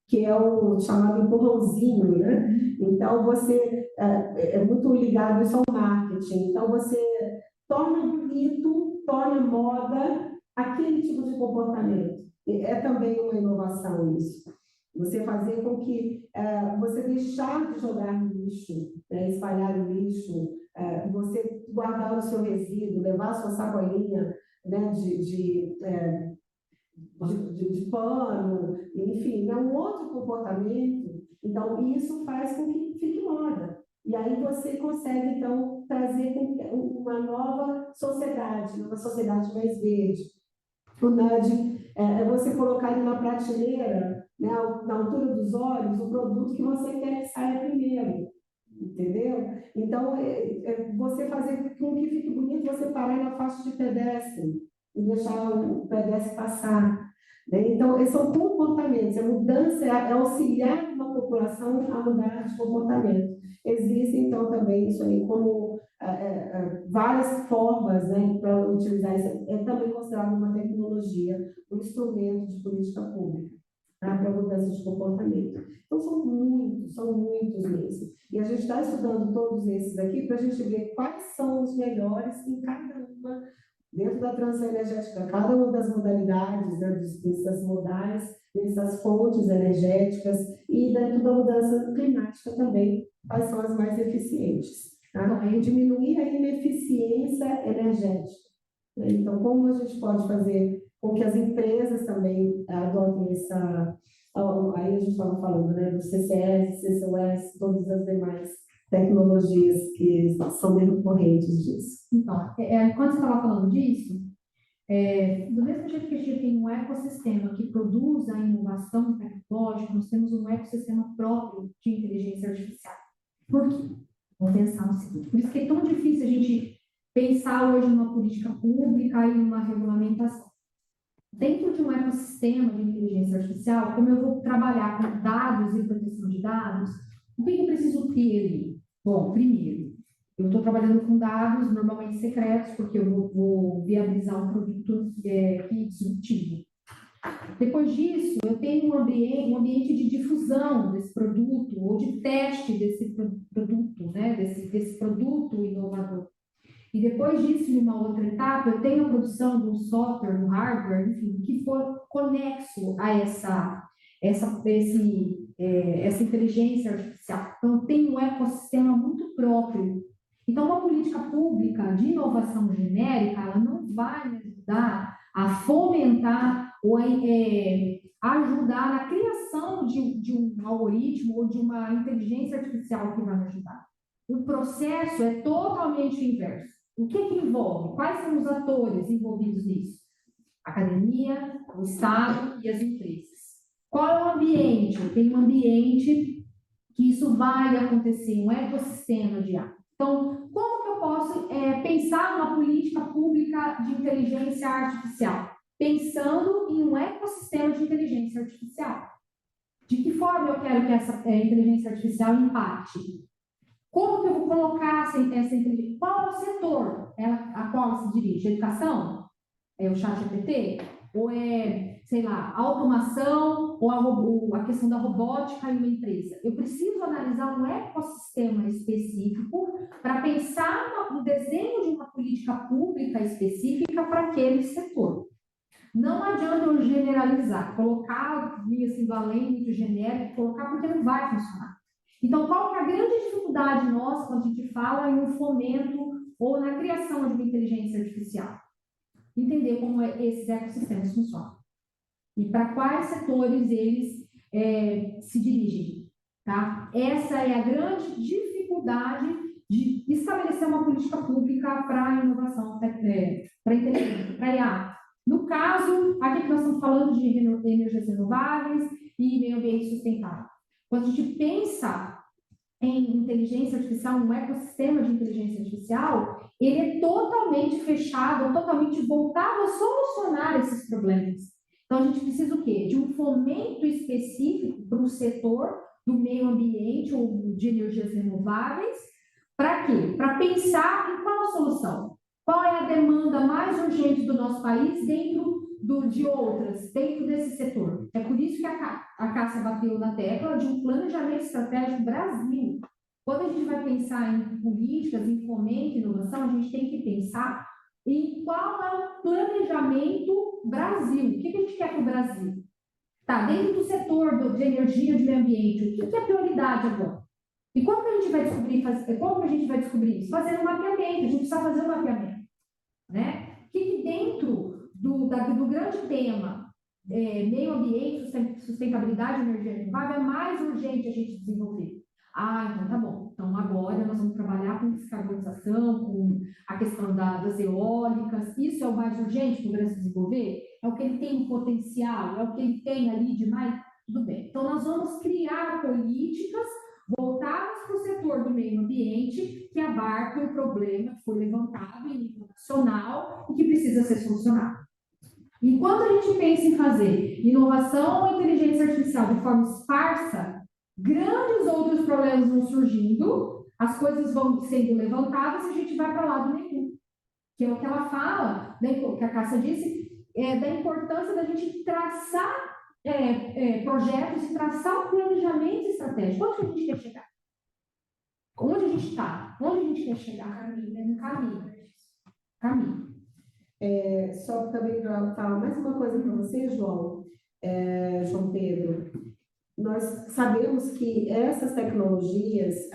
A: que é o chamado empurrãozinho, né? Então, você é muito ligado isso ao marketing. Então, você torna bonito, torna moda aquele tipo de comportamento. É também uma inovação isso. Você fazer com que você deixar de jogar no lixo, espalhar o lixo, você guardar o seu resíduo, levar a sua sacolinha, né, de pano, enfim, é um outro comportamento. Então, isso faz com que fique moda. E aí você consegue, então, trazer uma nova sociedade mais verde. O nudge é você colocar ele na prateleira, né, na altura dos olhos, o produto que você quer que saia primeiro. Entendeu? Então, você fazer com que fique bonito, você parar na faixa de pedestre e deixar o pedestre passar. Né? Então, esses são comportamentos, a mudança é auxiliar uma população a mudar de comportamento. Existe, então, também isso aí como várias formas, né, para utilizar isso. É também considerado uma tecnologia, um instrumento de política pública, tá? Para mudança de comportamento. Então, são muitos mesmo. E a gente está estudando todos esses aqui para a gente ver quais são os melhores em cada uma, dentro da transição energética, cada uma das modalidades, né, dessas modais, dessas fontes energéticas e dentro da mudança climática também, quais são as mais eficientes. Tá? Aí diminuir a ineficiência energética. Né? Então, como a gente pode fazer com que as empresas também adotem essa... Aí a gente estava falando, né, do CCS, CCUS, todas as demais tecnologias que são bem correntes disso.
B: Então, quando você estava falando disso, Do mesmo jeito que a gente tem um ecossistema que produz a inovação tecnológica, nós temos um ecossistema próprio de inteligência artificial. Por quê? Vamos pensar no seguinte. Por isso que é tão difícil a gente pensar hoje numa política pública e numa regulamentação. Dentro de um ecossistema de inteligência artificial, como eu vou trabalhar com dados e proteção de dados, o que eu preciso ter ali? Bom, primeiro, eu estou trabalhando com dados normalmente secretos, porque eu vou viabilizar um produto disruptivo. Depois disso, eu tenho um ambiente de difusão desse produto, ou de teste desse produto, né? desse produto inovador. E depois disso, em uma outra etapa, eu tenho a produção de um software, um hardware, enfim, que for conexo a essa inteligência artificial. Então, tem um ecossistema muito próprio. Então, uma política pública de inovação genérica, ela não vai me ajudar a fomentar ou a ajudar na criação de um algoritmo ou de uma inteligência artificial que vai me ajudar. O processo é totalmente inverso. O que envolve? Quais são os atores envolvidos nisso? A academia, o Estado e as empresas. Qual é o ambiente? Tem um ambiente que isso vai acontecer, um ecossistema de ar. Então, como que eu posso pensar uma política pública de inteligência artificial? Pensando em um ecossistema de inteligência artificial. De que forma eu quero que essa inteligência artificial impacte? Como que eu vou colocar essa inteligência? Qual é o setor a qual se dirige? Educação? É o ChatGPT? Ou é, sei lá, automação? Ou a questão da robótica em uma empresa? Eu preciso analisar um ecossistema específico para pensar no desenho de uma política pública específica para aquele setor. Não adianta eu generalizar, colocar assim, do além muito genérico, colocar porque não vai funcionar. Então, qual que é a grande dificuldade nossa quando a gente fala em um fomento ou na criação de uma inteligência artificial? Entender como esses ecossistemas funcionam. E para quais setores eles se dirigem. Tá? Essa é a grande dificuldade de estabelecer uma política pública para a inovação, para a inteligência, para a IA. No caso, aqui que nós estamos falando de energias renováveis e meio ambiente sustentável. Quando a gente pensa em inteligência artificial, um ecossistema de inteligência artificial, ele é totalmente fechado, totalmente voltado a solucionar esses problemas. Então, a gente precisa o quê? De um fomento específico para o setor do meio ambiente ou de energias renováveis. Para quê? Para pensar em qual a solução. Qual é a demanda mais urgente do nosso país dentro de outras, dentro desse setor? É por isso que a Cássia bateu na tecla de um planejamento estratégico Brasil. Quando a gente vai pensar em políticas, em fomento e inovação, a gente tem que pensar em qual é o planejamento Brasil. O que a gente quer para o Brasil? Tá, dentro do setor de energia, de meio ambiente, o que é prioridade agora? E como que a gente vai descobrir isso? Fazendo um mapeamento, a gente precisa fazer um mapeamento. Né? O que dentro do grande tema meio ambiente, sustentabilidade e energia renovável é mais urgente a gente desenvolver? Ah, então tá bom. Então agora nós vamos trabalhar com descarbonização, com a questão das eólicas. Isso é o mais urgente para o Brasil desenvolver? É o que ele tem potencial? É o que ele tem ali de mais? Tudo bem. Então nós vamos criar políticas voltadas para o setor do meio ambiente que abarque o problema que foi levantado em nível nacional e que precisa ser solucionado. Enquanto a gente pensa em fazer inovação e inteligência artificial de forma esparsa, grandes outros problemas vão surgindo, as coisas vão sendo levantadas e a gente vai para lado nenhum. Que é o que ela fala, né, que a Cássia disse, da importância da gente traçar projetos e traçar um planejamento estratégico. Onde que a gente quer chegar? Onde a gente está? Onde a gente quer chegar? Caminho.
A: Só também para falar mais uma coisa para você, João Pedro. Nós sabemos que essas tecnologias,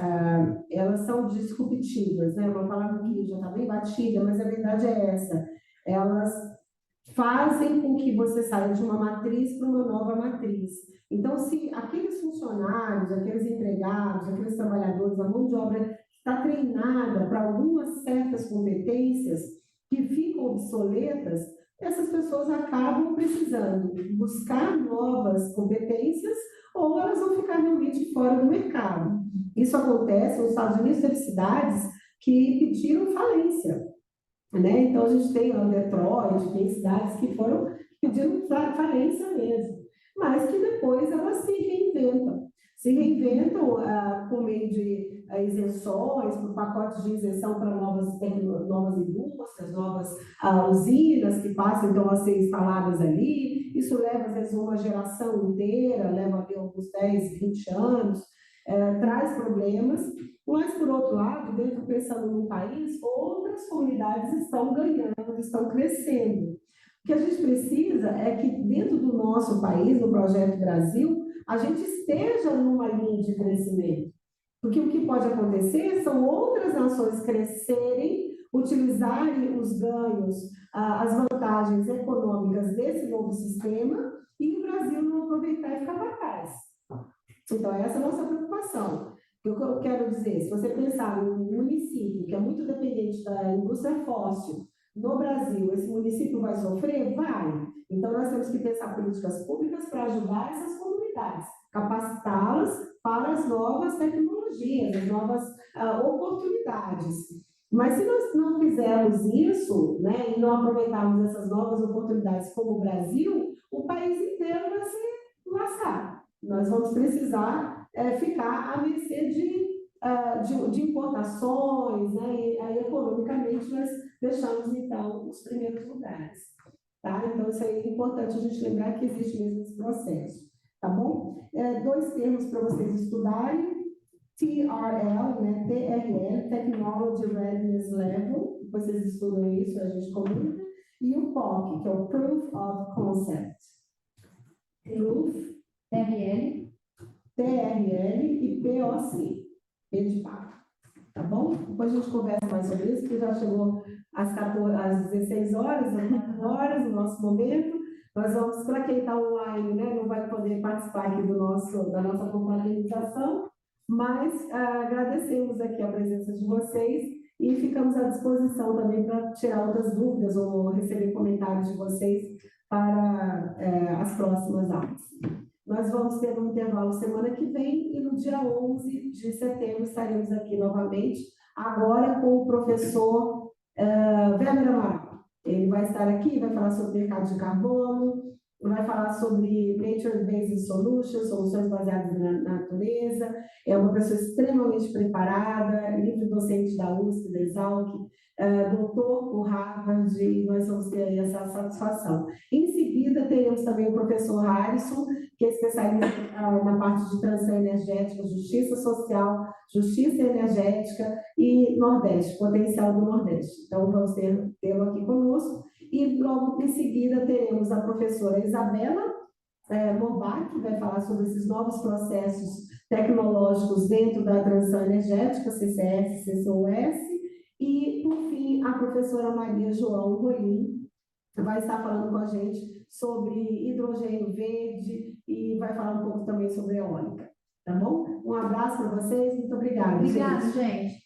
A: elas são disruptivas, né? Uma palavra que já está bem batida, mas a verdade é essa. Elas fazem com que você saia de uma matriz para uma nova matriz. Então, se aqueles funcionários, aqueles empregados, aqueles trabalhadores, a mão de obra está treinada para algumas certas competências que ficam obsoletas, essas pessoas acabam precisando buscar novas competências ou elas vão ficar realmente fora do mercado. Isso acontece nos Estados Unidos, teve cidades que pediram falência, né? Então, a gente tem lá Detroit, tem cidades que foram pedindo falência mesmo, mas que depois elas se reinventam por meio de isenções, por pacotes de isenção para novas indústrias, novas usinas que passam então a ser instaladas ali. Isso leva, às vezes, uma geração inteira, leva ali alguns 10, 20 anos, traz problemas, mas, por outro lado, dentro, pensando no país, outras comunidades estão ganhando, estão crescendo. O que a gente precisa é que, dentro do nosso país, no Projeto Brasil, a gente esteja numa linha de crescimento. Porque o que pode acontecer são outras nações crescerem, utilizarem os ganhos, as vantagens econômicas desse novo sistema e o Brasil não aproveitar e ficar para trás. Então, essa é a nossa preocupação. O que eu quero dizer, se você pensar num município que é muito dependente da indústria fóssil no Brasil, esse município vai sofrer? Vai. Então, nós temos que pensar políticas públicas para ajudar essas comunidades, capacitá-las para as novas tecnologias, as novas oportunidades. Mas se nós não fizermos isso, né, e não aproveitarmos essas novas oportunidades como o Brasil, o país inteiro vai se lascar. Nós vamos precisar ficar à mercê de importações, né? E aí, economicamente, nós deixamos, então, os primeiros lugares. Tá? Então, isso aí é importante a gente lembrar que existe mesmo esse processo. Tá bom? 2 termos para vocês estudarem. TRL, né? TRL, Technology Readiness Level. Depois vocês estudam isso, a gente comenta. E o POC, que é o Proof of Concept. Proof, TRL e POC. P de papo. Tá bom? Depois a gente conversa mais sobre isso, porque já chegou às 16 horas, às 4 horas, no nosso momento. Nós vamos, para quem está online, né, não vai poder participar aqui da nossa confraternização, mas agradecemos aqui a presença de vocês e ficamos à disposição também para tirar outras dúvidas ou receber comentários de vocês para as próximas aulas. Nós vamos ter um intervalo semana que vem e no dia 11 de setembro estaremos aqui novamente, agora com o professor Weber Amaral. Ele vai estar aqui, vai falar sobre mercado de carbono, vai falar sobre Nature-Based Solutions, soluções baseadas na natureza. É uma pessoa extremamente preparada, livre docente da USP, da Exalc, doutor por Harvard, e nós vamos ter aí essa satisfação. Em seguida, teremos também o professor Harrison, que é especialista na parte de transição energética, justiça social, justiça energética e Nordeste, potencial do Nordeste. Então, vamos tê-lo aqui conosco. E logo em seguida teremos a professora Isabela Morbach, que vai falar sobre esses novos processos tecnológicos dentro da transição energética, CCS, CCUS, e, por fim, a professora Maria João Rolim vai estar falando com a gente sobre hidrogênio verde e vai falar um pouco também sobre eólica, tá bom? Um abraço para vocês, muito obrigada.
B: Obrigada, gente.